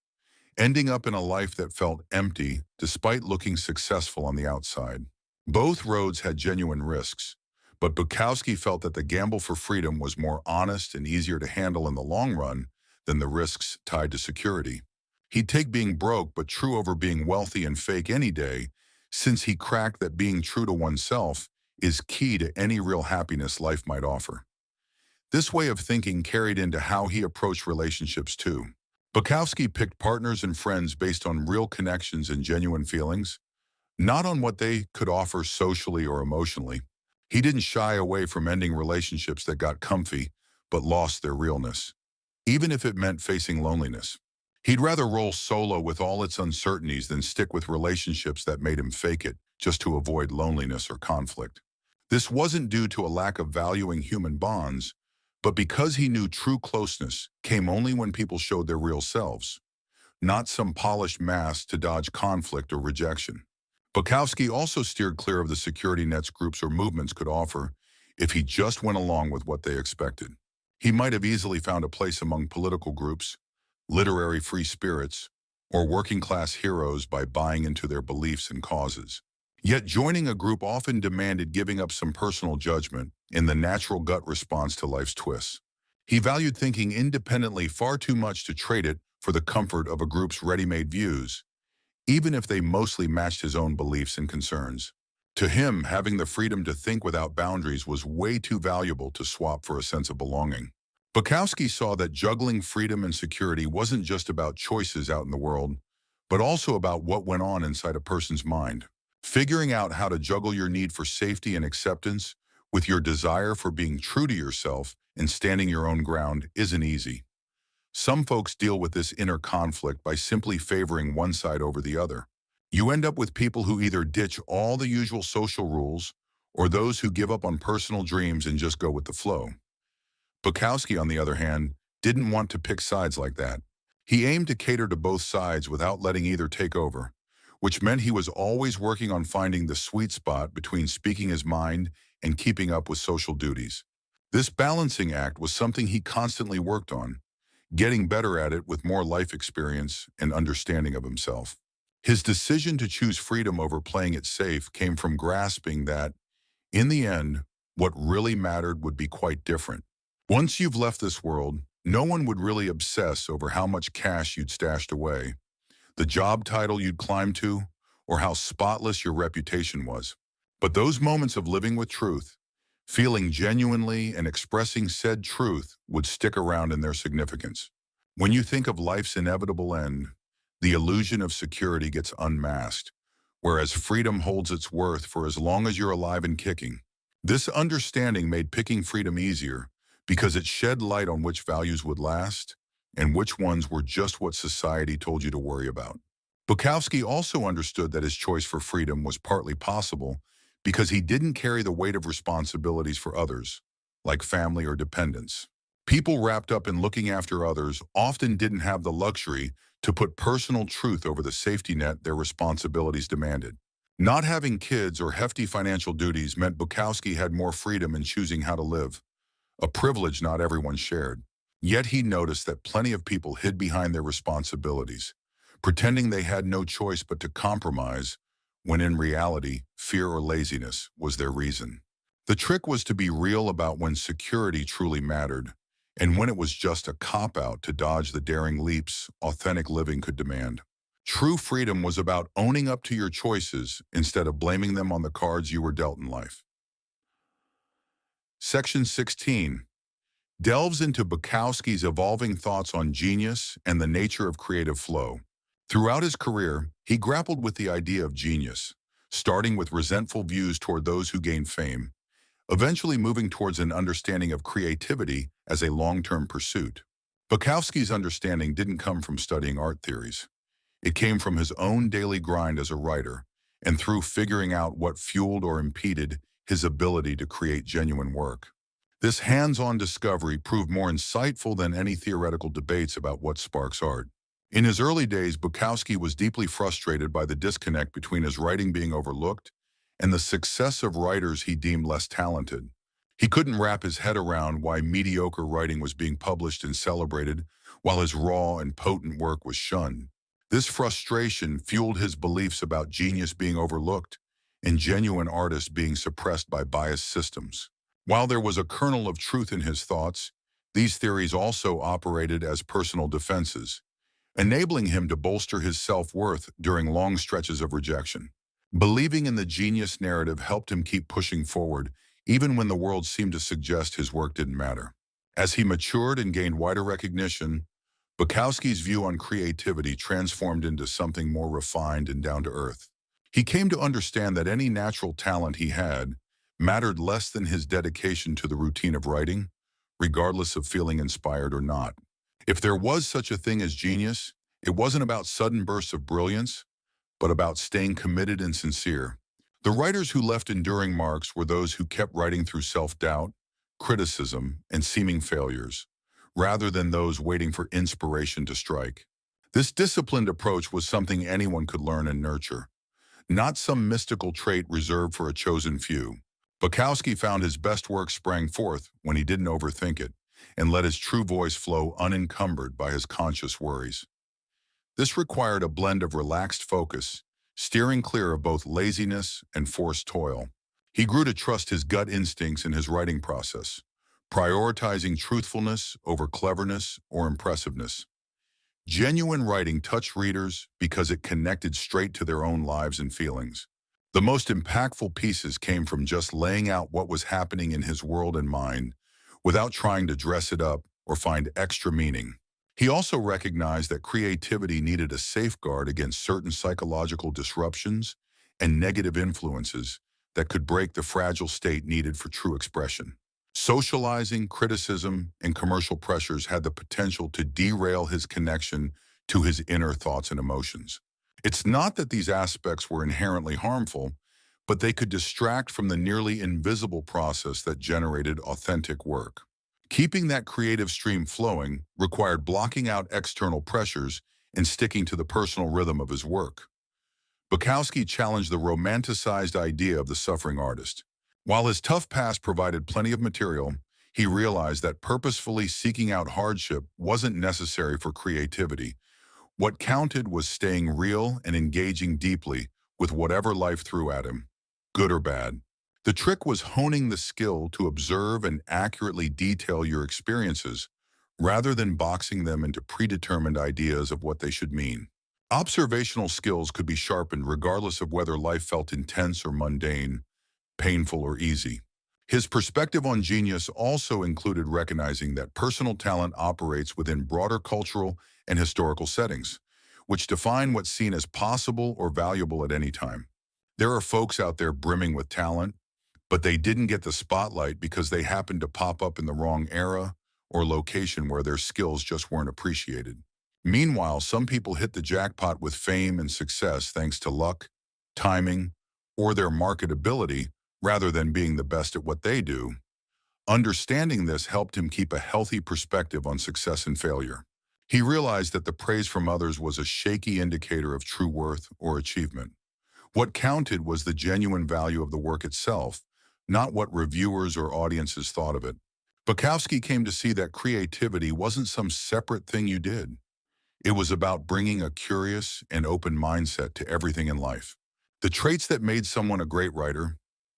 ending up in a life that felt empty despite looking successful on the outside. Both roads had genuine risks, but Bukowski felt that the gamble for freedom was more honest and easier to handle in the long run than the risks tied to security. He'd take being broke but true over being wealthy and fake any day, since he cracked that being true to oneself is key to any real happiness life might offer. This way of thinking carried into how he approached relationships too. Bukowski picked partners and friends based on real connections and genuine feelings, not on what they could offer socially or emotionally. He didn't shy away from ending relationships that got comfy but lost their realness, even if it meant facing loneliness. He'd rather roll solo with all its uncertainties than stick with relationships that made him fake it just to avoid loneliness or conflict. This wasn't due to a lack of valuing human bonds, but because he knew true closeness came only when people showed their real selves, not some polished mask to dodge conflict or rejection. Bukowski also steered clear of the security nets groups or movements could offer if he just went along with what they expected. He might have easily found a place among political groups, literary free spirits, or working-class heroes by buying into their beliefs and causes. Yet joining a group often demanded giving up some personal judgment in the natural gut response to life's twists. He valued thinking independently far too much to trade it for the comfort of a group's ready-made views, even if they mostly matched his own beliefs and concerns. To him, having the freedom to think without boundaries was way too valuable to swap for a sense of belonging. Bukowski saw that juggling freedom and security wasn't just about choices out in the world, but also about what went on inside a person's mind. Figuring out how to juggle your need for safety and acceptance with your desire for being true to yourself and standing your own ground isn't easy. Some folks deal with this inner conflict by simply favoring one side over the other. You end up with people who either ditch all the usual social rules or those who give up on personal dreams and just go with the flow. Bukowski, on the other hand, didn't want to pick sides like that. He aimed to cater to both sides without letting either take over, which meant he was always working on finding the sweet spot between speaking his mind and keeping up with social duties. This balancing act was something he constantly worked on, getting better at it with more life experience and understanding of himself. His decision to choose freedom over playing it safe came from grasping that, in the end, what really mattered would be quite different. Once you've left this world, no one would really obsess over how much cash you'd stashed away, the job title you'd climbed to, or how spotless your reputation was. But those moments of living with truth, feeling genuinely and expressing said truth would stick around in their significance. When you think of life's inevitable end, the illusion of security gets unmasked, whereas freedom holds its worth for as long as you're alive and kicking. This understanding made picking freedom easier because it shed light on which values would last and which ones were just what society told you to worry about. Bukowski also understood that his choice for freedom was partly possible because he didn't carry the weight of responsibilities for others, like family or dependents. People wrapped up in looking after others often didn't have the luxury to put personal truth over the safety net their responsibilities demanded. Not having kids or hefty financial duties meant Bukowski had more freedom in choosing how to live, a privilege not everyone shared. Yet he noticed that plenty of people hid behind their responsibilities, pretending they had no choice but to compromise, when in reality, fear or laziness was their reason. The trick was to be real about when security truly mattered, and when it was just a cop-out to dodge the daring leaps authentic living could demand. True freedom was about owning up to your choices instead of blaming them on the cards you were dealt in life. Section 16 delves into Bukowski's evolving thoughts on genius and the nature of creative flow. Throughout his career, he grappled with the idea of genius, starting with resentful views toward those who gained fame, eventually moving towards an understanding of creativity as a long-term pursuit. Bukowski's understanding didn't come from studying art theories. It came from his own daily grind as a writer and through figuring out what fueled or impeded his ability to create genuine work. This hands-on discovery proved more insightful than any theoretical debates about what sparks art. In his early days, Bukowski was deeply frustrated by the disconnect between his writing being overlooked and the success of writers he deemed less talented. He couldn't wrap his head around why mediocre writing was being published and celebrated, while his raw and potent work was shunned. This frustration fueled his beliefs about genius being overlooked and genuine artists being suppressed by biased systems. While there was a kernel of truth in his thoughts, these theories also operated as personal defenses, enabling him to bolster his self-worth during long stretches of rejection. Believing in the genius narrative helped him keep pushing forward, even when the world seemed to suggest his work didn't matter. As he matured and gained wider recognition, Bukowski's view on creativity transformed into something more refined and down-to-earth. He came to understand that any natural talent he had mattered less than his dedication to the routine of writing, regardless of feeling inspired or not. If there was such a thing as genius, it wasn't about sudden bursts of brilliance, but about staying committed and sincere. The writers who left enduring marks were those who kept writing through self-doubt, criticism, and seeming failures, rather than those waiting for inspiration to strike. This disciplined approach was something anyone could learn and nurture, not some mystical trait reserved for a chosen few. Bukowski found his best work sprang forth when he didn't overthink it and let his true voice flow unencumbered by his conscious worries. This required a blend of relaxed focus, steering clear of both laziness and forced toil. He grew to trust his gut instincts in his writing process, prioritizing truthfulness over cleverness or impressiveness. Genuine writing touched readers because it connected straight to their own lives and feelings. The most impactful pieces came from just laying out what was happening in his world and mind, without trying to dress it up or find extra meaning. He also recognized that creativity needed a safeguard against certain psychological disruptions and negative influences that could break the fragile state needed for true expression. Socializing, criticism, and commercial pressures had the potential to derail his connection to his inner thoughts and emotions. It's not that these aspects were inherently harmful, but they could distract from the nearly invisible process that generated authentic work. Keeping that creative stream flowing required blocking out external pressures and sticking to the personal rhythm of his work. Bukowski challenged the romanticized idea of the suffering artist. While his tough past provided plenty of material, he realized that purposefully seeking out hardship wasn't necessary for creativity. What counted was staying real and engaging deeply with whatever life threw at him, good or bad. The trick was honing the skill to observe and accurately detail your experiences, rather than boxing them into predetermined ideas of what they should mean. Observational skills could be sharpened regardless of whether life felt intense or mundane, painful or easy. His perspective on genius also included recognizing that personal talent operates within broader cultural and historical settings, which define what's seen as possible or valuable at any time. There are folks out there brimming with talent, but they didn't get the spotlight because they happened to pop up in the wrong era or location where their skills just weren't appreciated. Meanwhile, some people hit the jackpot with fame and success thanks to luck, timing, or their marketability rather than being the best at what they do. Understanding this helped him keep a healthy perspective on success and failure. He realized that the praise from others was a shaky indicator of true worth or achievement. What counted was the genuine value of the work itself, not what reviewers or audiences thought of it. Bukowski came to see that creativity wasn't some separate thing you did. It was about bringing a curious and open mindset to everything in life. The traits that made someone a great writer,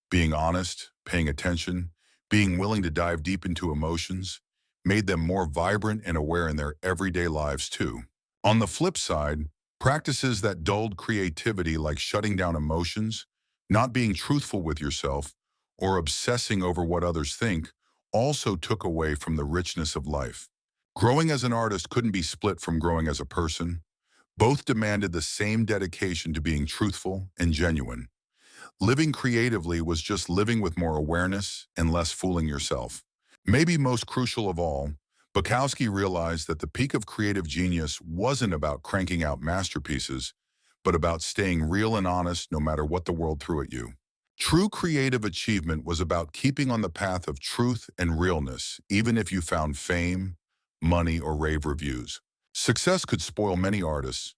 being honest, paying attention, being willing to dive deep into emotions, made them more vibrant and aware in their everyday lives too. On the flip side, practices that dulled creativity like shutting down emotions, not being truthful with yourself, or obsessing over what others think also took away from the richness of life. Growing as an artist couldn't be split from growing as a person. Both demanded the same dedication to being truthful and genuine. Living creatively was just living with more awareness and less fooling yourself. Maybe most crucial of all, Bukowski realized that the peak of creative genius wasn't about cranking out masterpieces, but about staying real and honest no matter what the world threw at you. True creative achievement was about keeping on the path of truth and realness, even if you found fame, money, or rave reviews. Success could spoil many artists,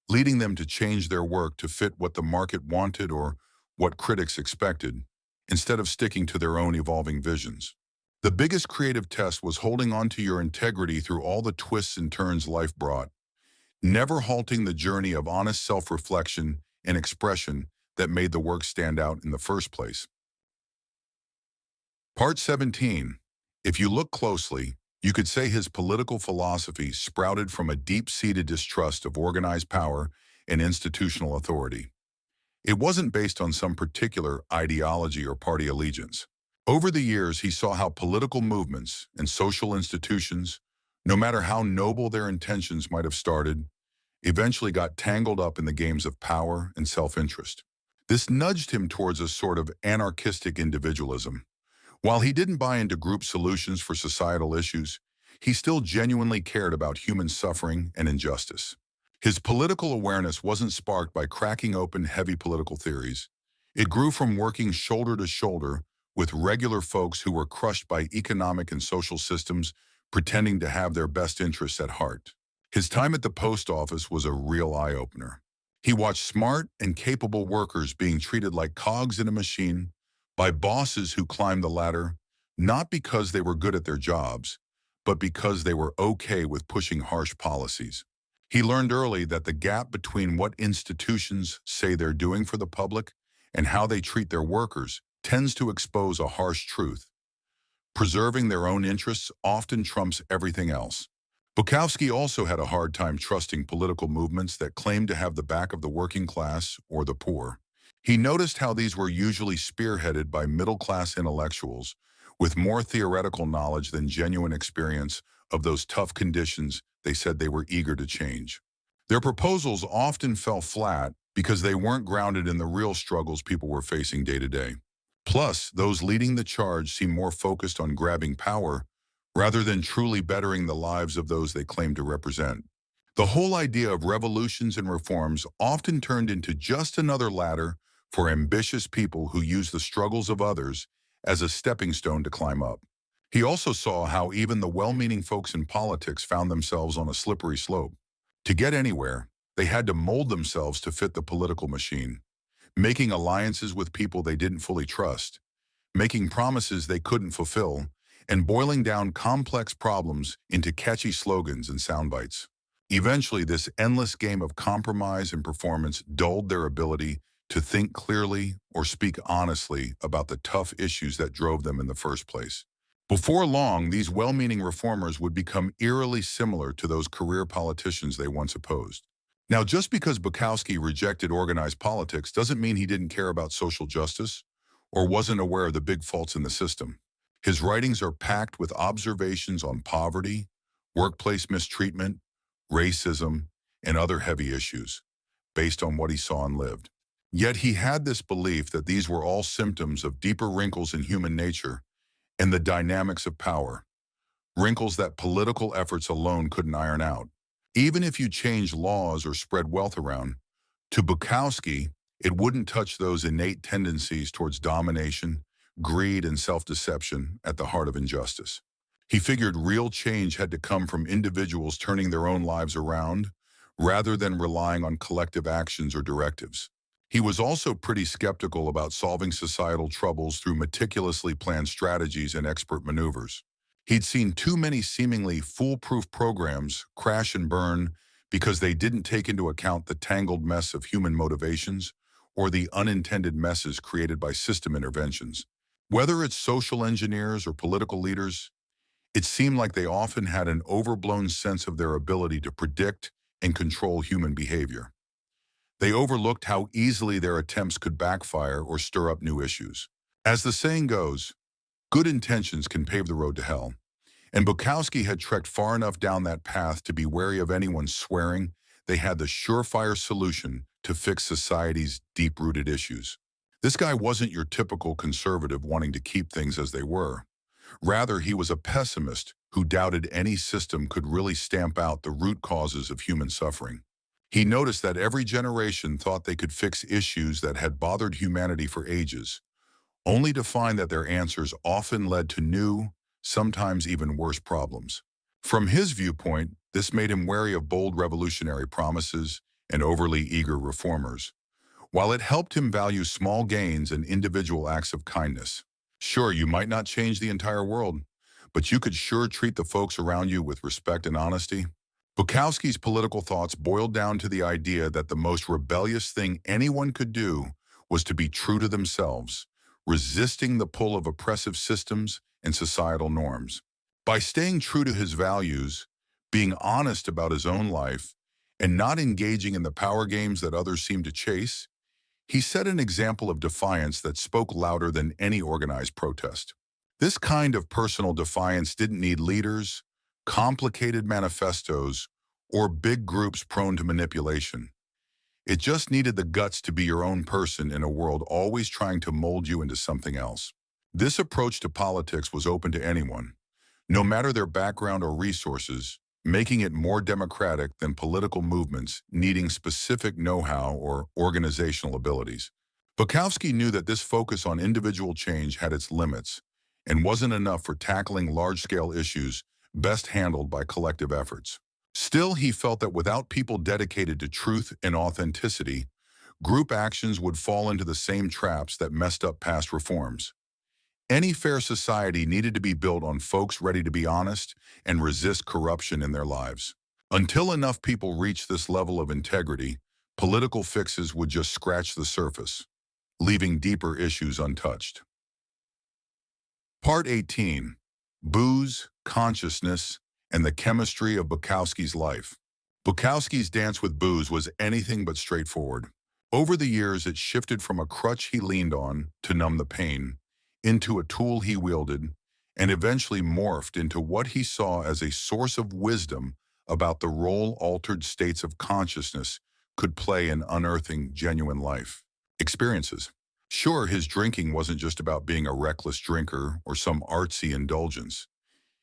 leading them to change their work to fit what the market wanted or what critics expected, instead of sticking to their own evolving visions. The biggest creative test was holding on to your integrity through all the twists and turns life brought, never halting the journey of honest self-reflection and expression that made the work stand out in the first place. Part 17. If you look closely, you could say his political philosophy sprouted from a deep-seated distrust of organized power and institutional authority. It wasn't based on some particular ideology or party allegiance. Over the years, he saw how political movements and social institutions, no matter how noble their intentions might have started, eventually got tangled up in the games of power and self-interest. This nudged him towards a sort of anarchistic individualism. While he didn't buy into group solutions for societal issues, he still genuinely cared about human suffering and injustice. His political awareness wasn't sparked by cracking open heavy political theories. It grew from working shoulder to shoulder with regular folks who were crushed by economic and social systems pretending to have their best interests at heart. His time at the post office was a real eye-opener. He watched smart and capable workers being treated like cogs in a machine by bosses who climbed the ladder, not because they were good at their jobs, but because they were okay with pushing harsh policies. He learned early that the gap between what institutions say they're doing for the public and how they treat their workers tends to expose a harsh truth. Preserving their own interests often trumps everything else. Bukowski also had a hard time trusting political movements that claimed to have the back of the working class or the poor. He noticed how these were usually spearheaded by middle-class intellectuals with more theoretical knowledge than genuine experience of those tough conditions they said they were eager to change. Their proposals often fell flat because they weren't grounded in the real struggles people were facing day to day. Plus, those leading the charge seemed more focused on grabbing power rather than truly bettering the lives of those they claimed to represent. The whole idea of revolutions and reforms often turned into just another ladder for ambitious people who use the struggles of others as a stepping stone to climb up. He also saw how even the well-meaning folks in politics found themselves on a slippery slope. To get anywhere, they had to mold themselves to fit the political machine, making alliances with people they didn't fully trust, making promises they couldn't fulfill, and boiling down complex problems into catchy slogans and sound bites. Eventually, this endless game of compromise and performance dulled their ability to think clearly or speak honestly about the tough issues that drove them in the first place. Before long, these well-meaning reformers would become eerily similar to those career politicians they once opposed. Now, just because Bukowski rejected organized politics doesn't mean he didn't care about social justice or wasn't aware of the big faults in the system. His writings are packed with observations on poverty, workplace mistreatment, racism, and other heavy issues, based on what he saw and lived. Yet he had this belief that these were all symptoms of deeper wrinkles in human nature and the dynamics of power, wrinkles that political efforts alone couldn't iron out. Even if you change laws or spread wealth around, to Bukowski, it wouldn't touch those innate tendencies towards domination, greed, and self-deception at the heart of injustice. He figured real change had to come from individuals turning their own lives around, rather than relying on collective actions or directives. He was also pretty skeptical about solving societal troubles through meticulously planned strategies and expert maneuvers. He'd seen too many seemingly foolproof programs crash and burn because they didn't take into account the tangled mess of human motivations or the unintended messes created by system interventions. Whether it's social engineers or political leaders, it seemed like they often had an overblown sense of their ability to predict and control human behavior. They overlooked how easily their attempts could backfire or stir up new issues. As the saying goes, good intentions can pave the road to hell. And Bukowski had trekked far enough down that path to be wary of anyone swearing they had the surefire solution to fix society's deep-rooted issues. This guy wasn't your typical conservative wanting to keep things as they were. Rather, he was a pessimist who doubted any system could really stamp out the root causes of human suffering. He noticed that every generation thought they could fix issues that had bothered humanity for ages, only to find that their answers often led to new, sometimes even worse problems. From his viewpoint, this made him wary of bold revolutionary promises and overly eager reformers, while it helped him value small gains and individual acts of kindness. Sure, you might not change the entire world, but you could sure treat the folks around you with respect and honesty. Bukowski's political thoughts boiled down to the idea that the most rebellious thing anyone could do was to be true to themselves, resisting the pull of oppressive systems and societal norms. By staying true to his values, being honest about his own life, and not engaging in the power games that others seem to chase, he set an example of defiance that spoke louder than any organized protest. This kind of personal defiance didn't need leaders, complicated manifestos, or big groups prone to manipulation. It just needed the guts to be your own person in a world always trying to mold you into something else. This approach to politics was open to anyone, no matter their background or resources, making it more democratic than political movements needing specific know-how or organizational abilities. Bukowski knew that this focus on individual change had its limits and wasn't enough for tackling large-scale issues best handled by collective efforts. Still, he felt that without people dedicated to truth and authenticity, group actions would fall into the same traps that messed up past reforms. Any fair society needed to be built on folks ready to be honest and resist corruption in their lives. Until enough people reached this level of integrity, political fixes would just scratch the surface, leaving deeper issues untouched. Part 18. Booze, Consciousness, and the Chemistry of Bukowski's Life. Bukowski's dance with booze was anything but straightforward. Over the years, it shifted from a crutch he leaned on to numb the pain, into a tool he wielded, and eventually morphed into what he saw as a source of wisdom about the role altered states of consciousness could play in unearthing genuine life experiences. Sure, his drinking wasn't just about being a reckless drinker or some artsy indulgence.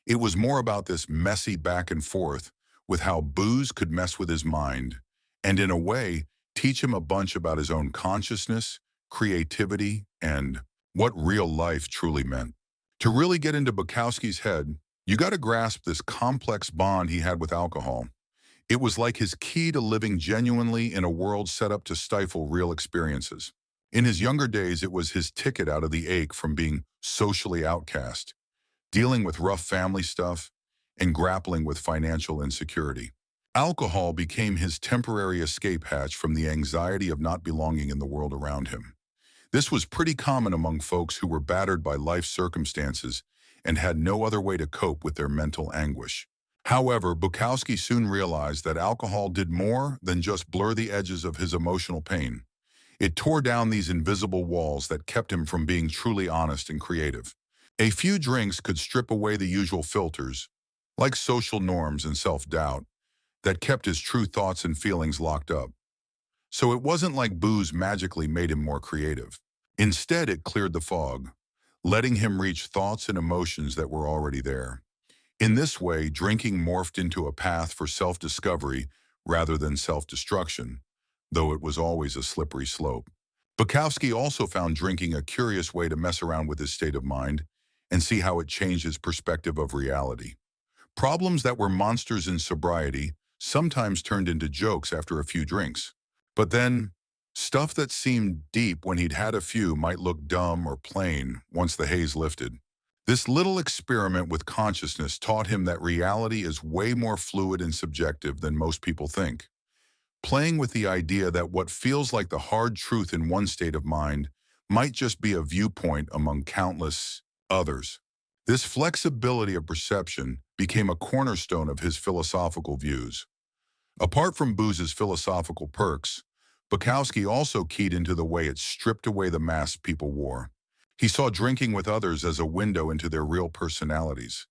It was more about this messy back and forth with how booze could mess with his mind and, in a way, teach him a bunch about his own consciousness, creativity, and what real life truly meant. To really get into Bukowski's head, you got to grasp this complex bond he had with alcohol. It was like his key to living genuinely in a world set up to stifle real experiences. In his younger days, it was his ticket out of the ache from being socially outcast, dealing with rough family stuff, and grappling with financial insecurity. Alcohol became his temporary escape hatch from the anxiety of not belonging in the world around him. This was pretty common among folks who were battered by life circumstances and had no other way to cope with their mental anguish. However, Bukowski soon realized that alcohol did more than just blur the edges of his emotional pain. It tore down these invisible walls that kept him from being truly honest and creative. A few drinks could strip away the usual filters, like social norms and self-doubt, that kept his true thoughts and feelings locked up. So it wasn't like booze magically made him more creative. Instead, it cleared the fog, letting him reach thoughts and emotions that were already there. In this way, drinking morphed into a path for self-discovery rather than self-destruction, though it was always a slippery slope. Bukowski also found drinking a curious way to mess around with his state of mind and see how it changed his perspective of reality. Problems that were monsters in sobriety sometimes turned into jokes after a few drinks. But then, stuff that seemed deep when he'd had a few might look dumb or plain once the haze lifted. This little experiment with consciousness taught him that reality is way more fluid and subjective than most people think. Playing with the idea that what feels like the hard truth in one state of mind might just be a viewpoint among countless others. This flexibility of perception became a cornerstone of his philosophical views. Apart from booze's philosophical perks, Bukowski also keyed into the way it stripped away the masks people wore. He saw drinking with others as a window into their real personalities,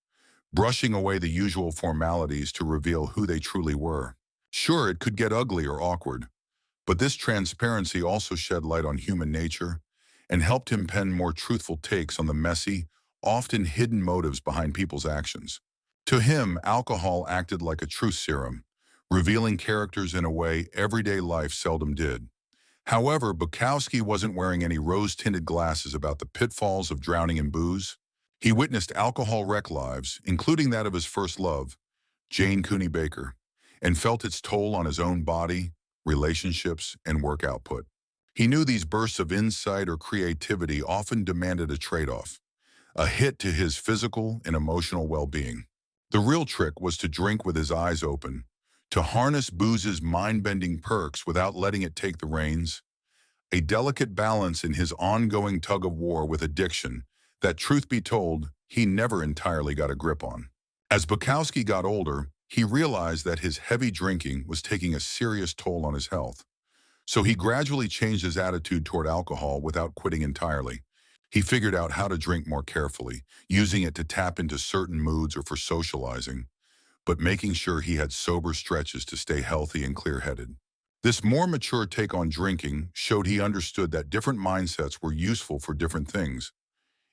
brushing away the usual formalities to reveal who they truly were. Sure, it could get ugly or awkward, but this transparency also shed light on human nature and helped him pen more truthful takes on the messy, often hidden motives behind people's actions. To him, alcohol acted like a truth serum, revealing characters in a way everyday life seldom did. However, Bukowski wasn't wearing any rose-tinted glasses about the pitfalls of drowning in booze. He witnessed alcohol wreck lives, including that of his first love, Jane Cooney Baker, and felt its toll on his own body, relationships, and work output. He knew these bursts of insight or creativity often demanded a trade-off, a hit to his physical and emotional well-being. The real trick was to drink with his eyes open, to harness booze's mind-bending perks without letting it take the reins, a delicate balance in his ongoing tug-of-war with addiction that, truth be told, he never entirely got a grip on. As Bukowski got older, he realized that his heavy drinking was taking a serious toll on his health. So he gradually changed his attitude toward alcohol without quitting entirely. He figured out how to drink more carefully, using it to tap into certain moods or for socializing, but making sure he had sober stretches to stay healthy and clear-headed. This more mature take on drinking showed he understood that different mindsets were useful for different things.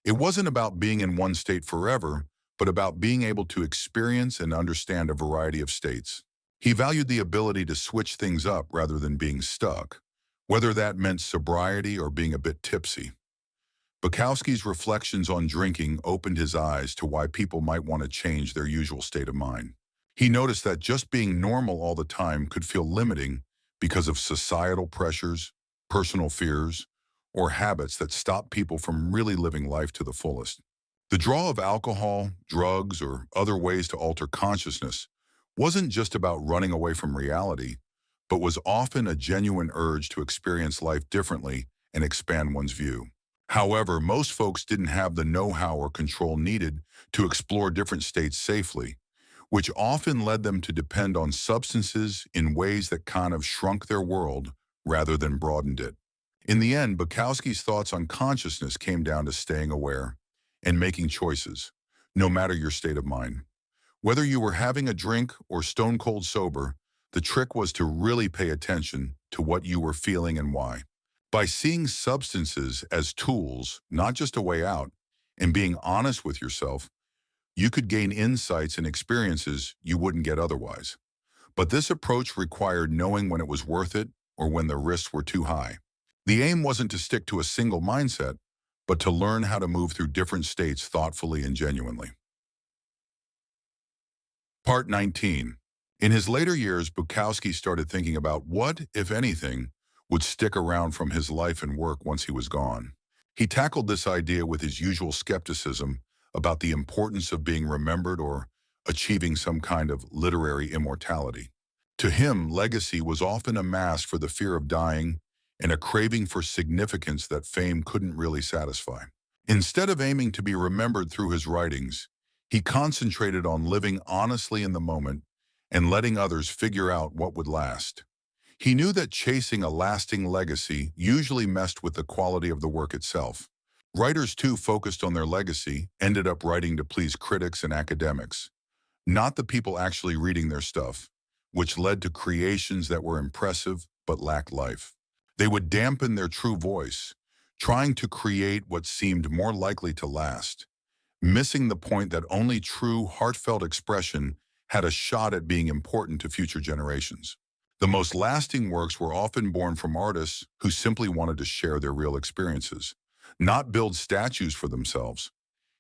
It wasn't about being in one state forever, but about being able to experience and understand a variety of states. He valued the ability to switch things up rather than being stuck, whether that meant sobriety or being a bit tipsy. Bukowski's reflections on drinking opened his eyes to why people might want to change their usual state of mind. He noticed that just being normal all the time could feel limiting because of societal pressures, personal fears, or habits that stop people from really living life to the fullest. The draw of alcohol, drugs, or other ways to alter consciousness wasn't just about running away from reality, but was often a genuine urge to experience life differently and expand one's view. However, most folks didn't have the know-how or control needed to explore different states safely, which often led them to depend on substances in ways that kind of shrunk their world rather than broadened it. In the end, Bukowski's thoughts on consciousness came down to staying aware and making choices, no matter your state of mind. Whether you were having a drink or stone cold sober, the trick was to really pay attention to what you were feeling and why. By seeing substances as tools, not just a way out, and being honest with yourself, you could gain insights and experiences you wouldn't get otherwise. But this approach required knowing when it was worth it or when the risks were too high. The aim wasn't to stick to a single mindset, but to learn how to move through different states thoughtfully and genuinely. Part 19. In his later years, Bukowski started thinking about what, if anything, would stick around from his life and work once he was gone. He tackled this idea with his usual skepticism about the importance of being remembered or achieving some kind of literary immortality. To him, legacy was often a mask for the fear of dying and a craving for significance that fame couldn't really satisfy. Instead of aiming to be remembered through his writings, he concentrated on living honestly in the moment and letting others figure out what would last. He knew that chasing a lasting legacy usually messed with the quality of the work itself. Writers, too, focused on their legacy, ended up writing to please critics and academics, not the people actually reading their stuff, which led to creations that were impressive but lacked life. They would dampen their true voice, trying to create what seemed more likely to last, missing the point that only true, heartfelt expression had a shot at being important to future generations. The most lasting works were often born from artists who simply wanted to share their real experiences, not build statues for themselves.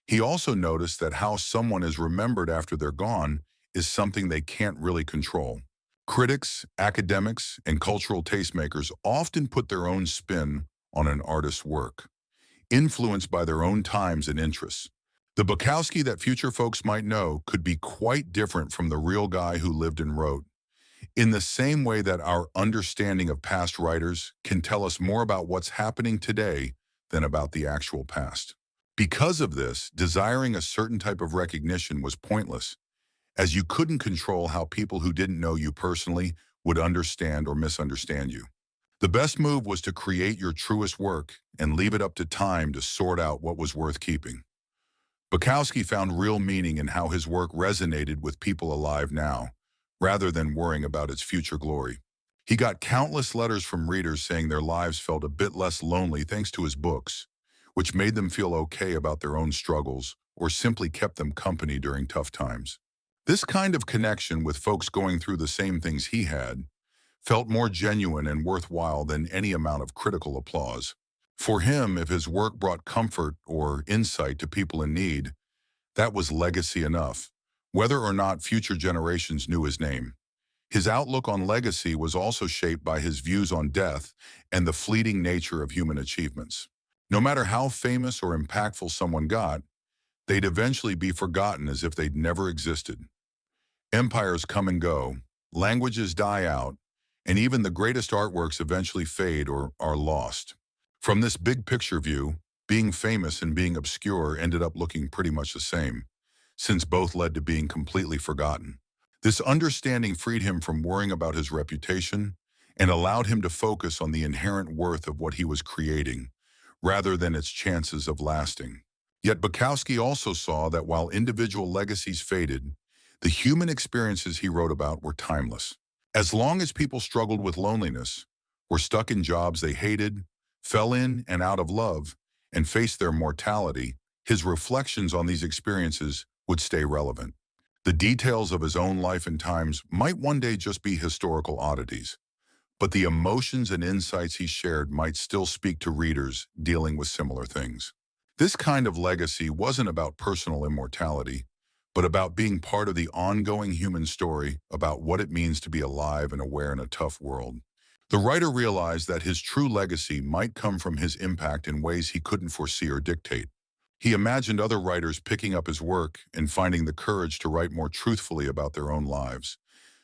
He also noticed that how someone is remembered after they're gone is something they can't really control. Critics, academics, and cultural tastemakers often put their own spin on an artist's work, influenced by their own times and interests. The Bukowski that future folks might know could be quite different from the real guy who lived and wrote, in the same way that our understanding of past writers can tell us more about what's happening today than about the actual past. Because of this, desiring a certain type of recognition was pointless, as you couldn't control how people who didn't know you personally would understand or misunderstand you. The best move was to create your truest work and leave it up to time to sort out what was worth keeping. Bukowski found real meaning in how his work resonated with people alive now, rather than worrying about its future glory. He got countless letters from readers saying their lives felt a bit less lonely thanks to his books, which made them feel okay about their own struggles or simply kept them company during tough times. This kind of connection with folks going through the same things he had felt more genuine and worthwhile than any amount of critical applause. For him, if his work brought comfort or insight to people in need, that was legacy enough, whether or not future generations knew his name. His outlook on legacy was also shaped by his views on death and the fleeting nature of human achievements. No matter how famous or impactful someone got, they'd eventually be forgotten as if they'd never existed. Empires come and go, languages die out, and even the greatest artworks eventually fade or are lost. From this big picture view, being famous and being obscure ended up looking pretty much the same, since both led to being completely forgotten. This understanding freed him from worrying about his reputation and allowed him to focus on the inherent worth of what he was creating, rather than its chances of lasting. Yet Bukowski also saw that while individual legacies faded, the human experiences he wrote about were timeless. As long as people struggled with loneliness, were stuck in jobs they hated, fell in and out of love, and faced their mortality, his reflections on these experiences would stay relevant. The details of his own life and times might one day just be historical oddities, but the emotions and insights he shared might still speak to readers dealing with similar things. This kind of legacy wasn't about personal immortality, but about being part of the ongoing human story about what it means to be alive and aware in a tough world. The writer realized that his true legacy might come from his impact in ways he couldn't foresee or dictate. He imagined other writers picking up his work and finding the courage to write more truthfully about their own lives,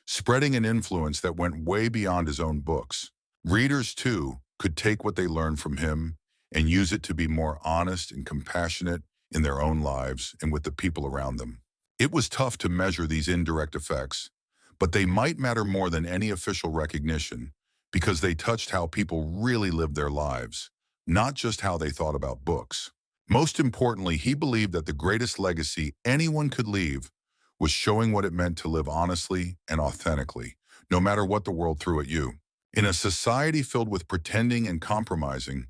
spreading an influence that went way beyond his own books. Readers, too, could take what they learned from him and use it to be more honest and compassionate in their own lives and with the people around them. It was tough to measure these indirect effects, but they might matter more than any official recognition because they touched how people really lived their lives, not just how they thought about books. Most importantly, he believed that the greatest legacy anyone could leave was showing what it meant to live honestly and authentically, no matter what the world threw at you. In a society filled with pretending and compromising,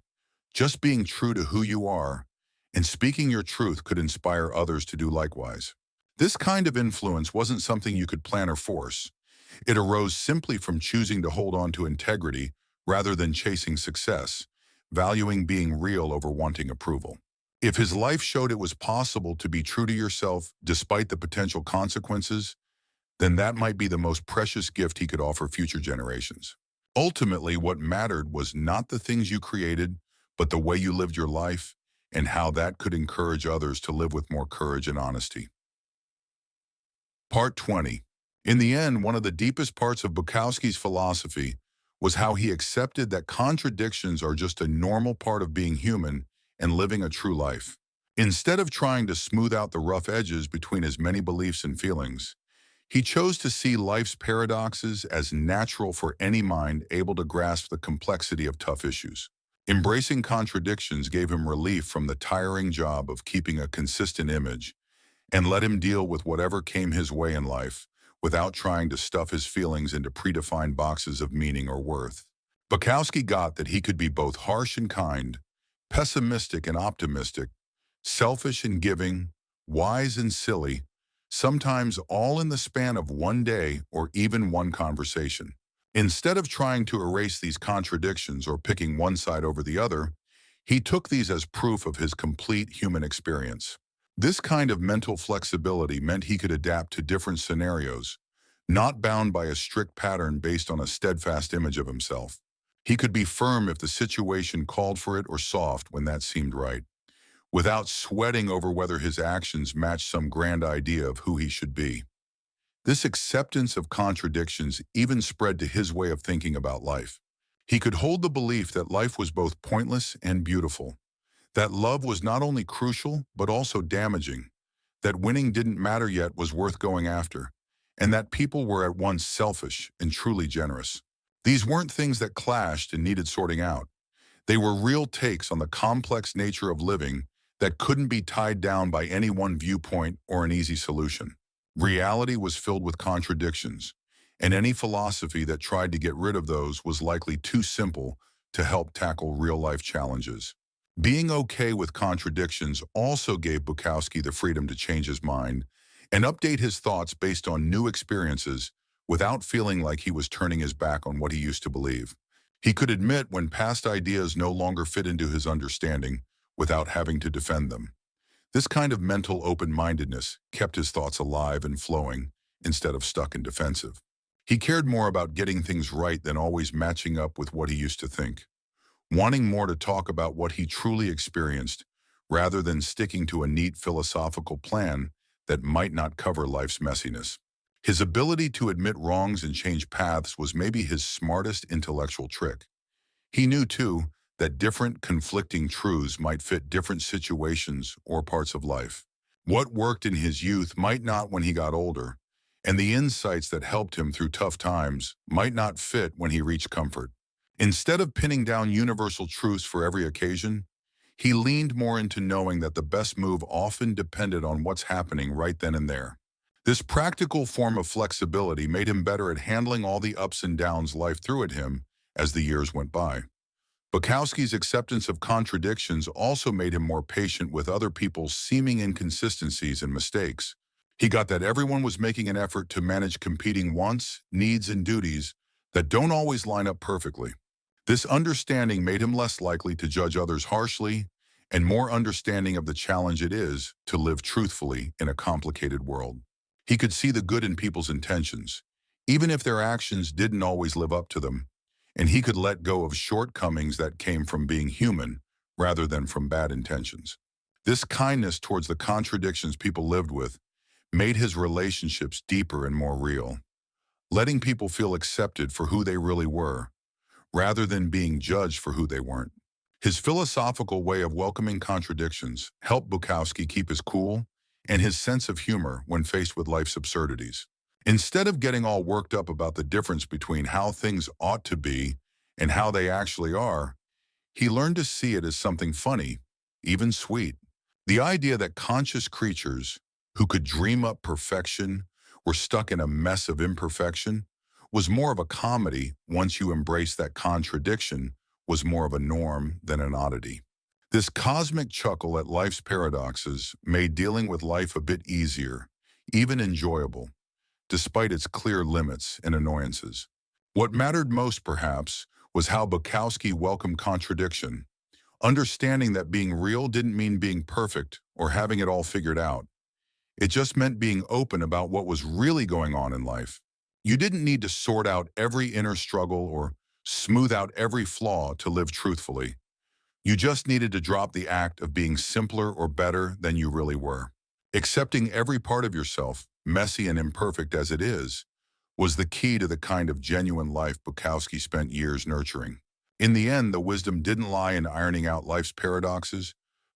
just being true to who you are and speaking your truth could inspire others to do likewise. This kind of influence wasn't something you could plan or force. It arose simply from choosing to hold on to integrity rather than chasing success, valuing being real over wanting approval. If his life showed it was possible to be true to yourself despite the potential consequences, then that might be the most precious gift he could offer future generations. Ultimately, what mattered was not the things you created, but the way you lived your life and how that could encourage others to live with more courage and honesty. Part 20. In the end, one of the deepest parts of Bukowski's philosophy was how he accepted that contradictions are just a normal part of being human and living a true life. Instead of trying to smooth out the rough edges between his many beliefs and feelings, he chose to see life's paradoxes as natural for any mind able to grasp the complexity of tough issues. Embracing contradictions gave him relief from the tiring job of keeping a consistent image and let him deal with whatever came his way in life without trying to stuff his feelings into predefined boxes of meaning or worth. Bukowski got that he could be both harsh and kind, pessimistic and optimistic, selfish and giving, wise and silly, sometimes all in the span of one day or even one conversation. Instead of trying to erase these contradictions or picking one side over the other, he took these as proof of his complete human experience. This kind of mental flexibility meant he could adapt to different scenarios, not bound by a strict pattern based on a steadfast image of himself. He could be firm if the situation called for it or soft when that seemed right, without sweating over whether his actions matched some grand idea of who he should be. This acceptance of contradictions even spread to his way of thinking about life. He could hold the belief that life was both pointless and beautiful, that love was not only crucial but also damaging, that winning didn't matter yet was worth going after, and that people were at once selfish and truly generous. These weren't things that clashed and needed sorting out. They were real takes on the complex nature of living that couldn't be tied down by any one viewpoint or an easy solution. Reality was filled with contradictions, and any philosophy that tried to get rid of those was likely too simple to help tackle real-life challenges. Being okay with contradictions also gave Bukowski the freedom to change his mind and update his thoughts based on new experiences without feeling like he was turning his back on what he used to believe. He could admit when past ideas no longer fit into his understanding without having to defend them. This kind of mental open-mindedness kept his thoughts alive and flowing instead of stuck and defensive. He cared more about getting things right than always matching up with what he used to think, wanting more to talk about what he truly experienced rather than sticking to a neat philosophical plan that might not cover life's messiness. His ability to admit wrongs and change paths was maybe his smartest intellectual trick. He knew, too, that different conflicting truths might fit different situations or parts of life. What worked in his youth might not when he got older, and the insights that helped him through tough times might not fit when he reached comfort. Instead of pinning down universal truths for every occasion, he leaned more into knowing that the best move often depended on what's happening right then and there. This practical form of flexibility made him better at handling all the ups and downs life threw at him as the years went by. Bukowski's acceptance of contradictions also made him more patient with other people's seeming inconsistencies and mistakes. He got that everyone was making an effort to manage competing wants, needs, and duties that don't always line up perfectly. This understanding made him less likely to judge others harshly and more understanding of the challenge it is to live truthfully in a complicated world. He could see the good in people's intentions, even if their actions didn't always live up to them, and he could let go of shortcomings that came from being human rather than from bad intentions. This kindness towards the contradictions people lived with made his relationships deeper and more real, letting people feel accepted for who they really were, rather than being judged for who they weren't. His philosophical way of welcoming contradictions helped Bukowski keep his cool and his sense of humor when faced with life's absurdities. Instead of getting all worked up about the difference between how things ought to be and how they actually are, he learned to see it as something funny, even sweet. The idea that conscious creatures who could dream up perfection were stuck in a mess of imperfection was more of a comedy once you embraced that contradiction was more of a norm than an oddity. This cosmic chuckle at life's paradoxes made dealing with life a bit easier, even enjoyable, despite its clear limits and annoyances. What mattered most, perhaps, was how Bukowski welcomed contradiction, understanding that being real didn't mean being perfect or having it all figured out. It just meant being open about what was really going on in life. You didn't need to sort out every inner struggle or smooth out every flaw to live truthfully. You just needed to drop the act of being simpler or better than you really were. Accepting every part of yourself, messy and imperfect as it is, was the key to the kind of genuine life Bukowski spent years nurturing. In the end, the wisdom didn't lie in ironing out life's paradoxes,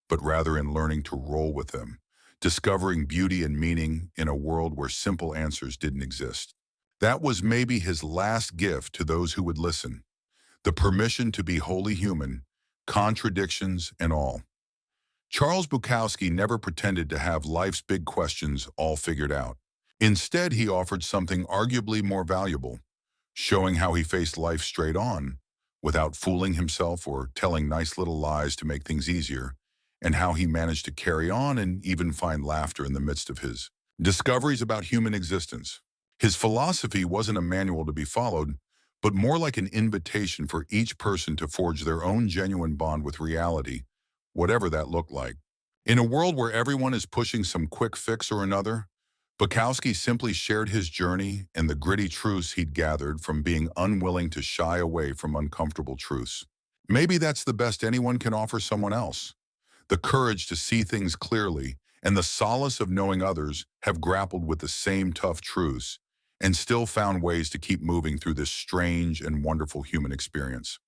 but rather in learning to roll with them, discovering beauty and meaning in a world where simple answers didn't exist. That was maybe his last gift to those who would listen, the permission to be wholly human, contradictions and all. Charles Bukowski never pretended to have life's big questions all figured out. Instead, he offered something arguably more valuable, showing how he faced life straight on, without fooling himself or telling nice little lies to make things easier, and how he managed to carry on and even find laughter in the midst of his discoveries about human existence. His philosophy wasn't a manual to be followed, but more like an invitation for each person to forge their own genuine bond with reality, whatever that looked like. In a world where everyone is pushing some quick fix or another, Bukowski simply shared his journey and the gritty truths he'd gathered from being unwilling to shy away from uncomfortable truths. Maybe that's the best anyone can offer someone else. The courage to see things clearly and the solace of knowing others have grappled with the same tough truths and still found ways to keep moving through this strange and wonderful human experience.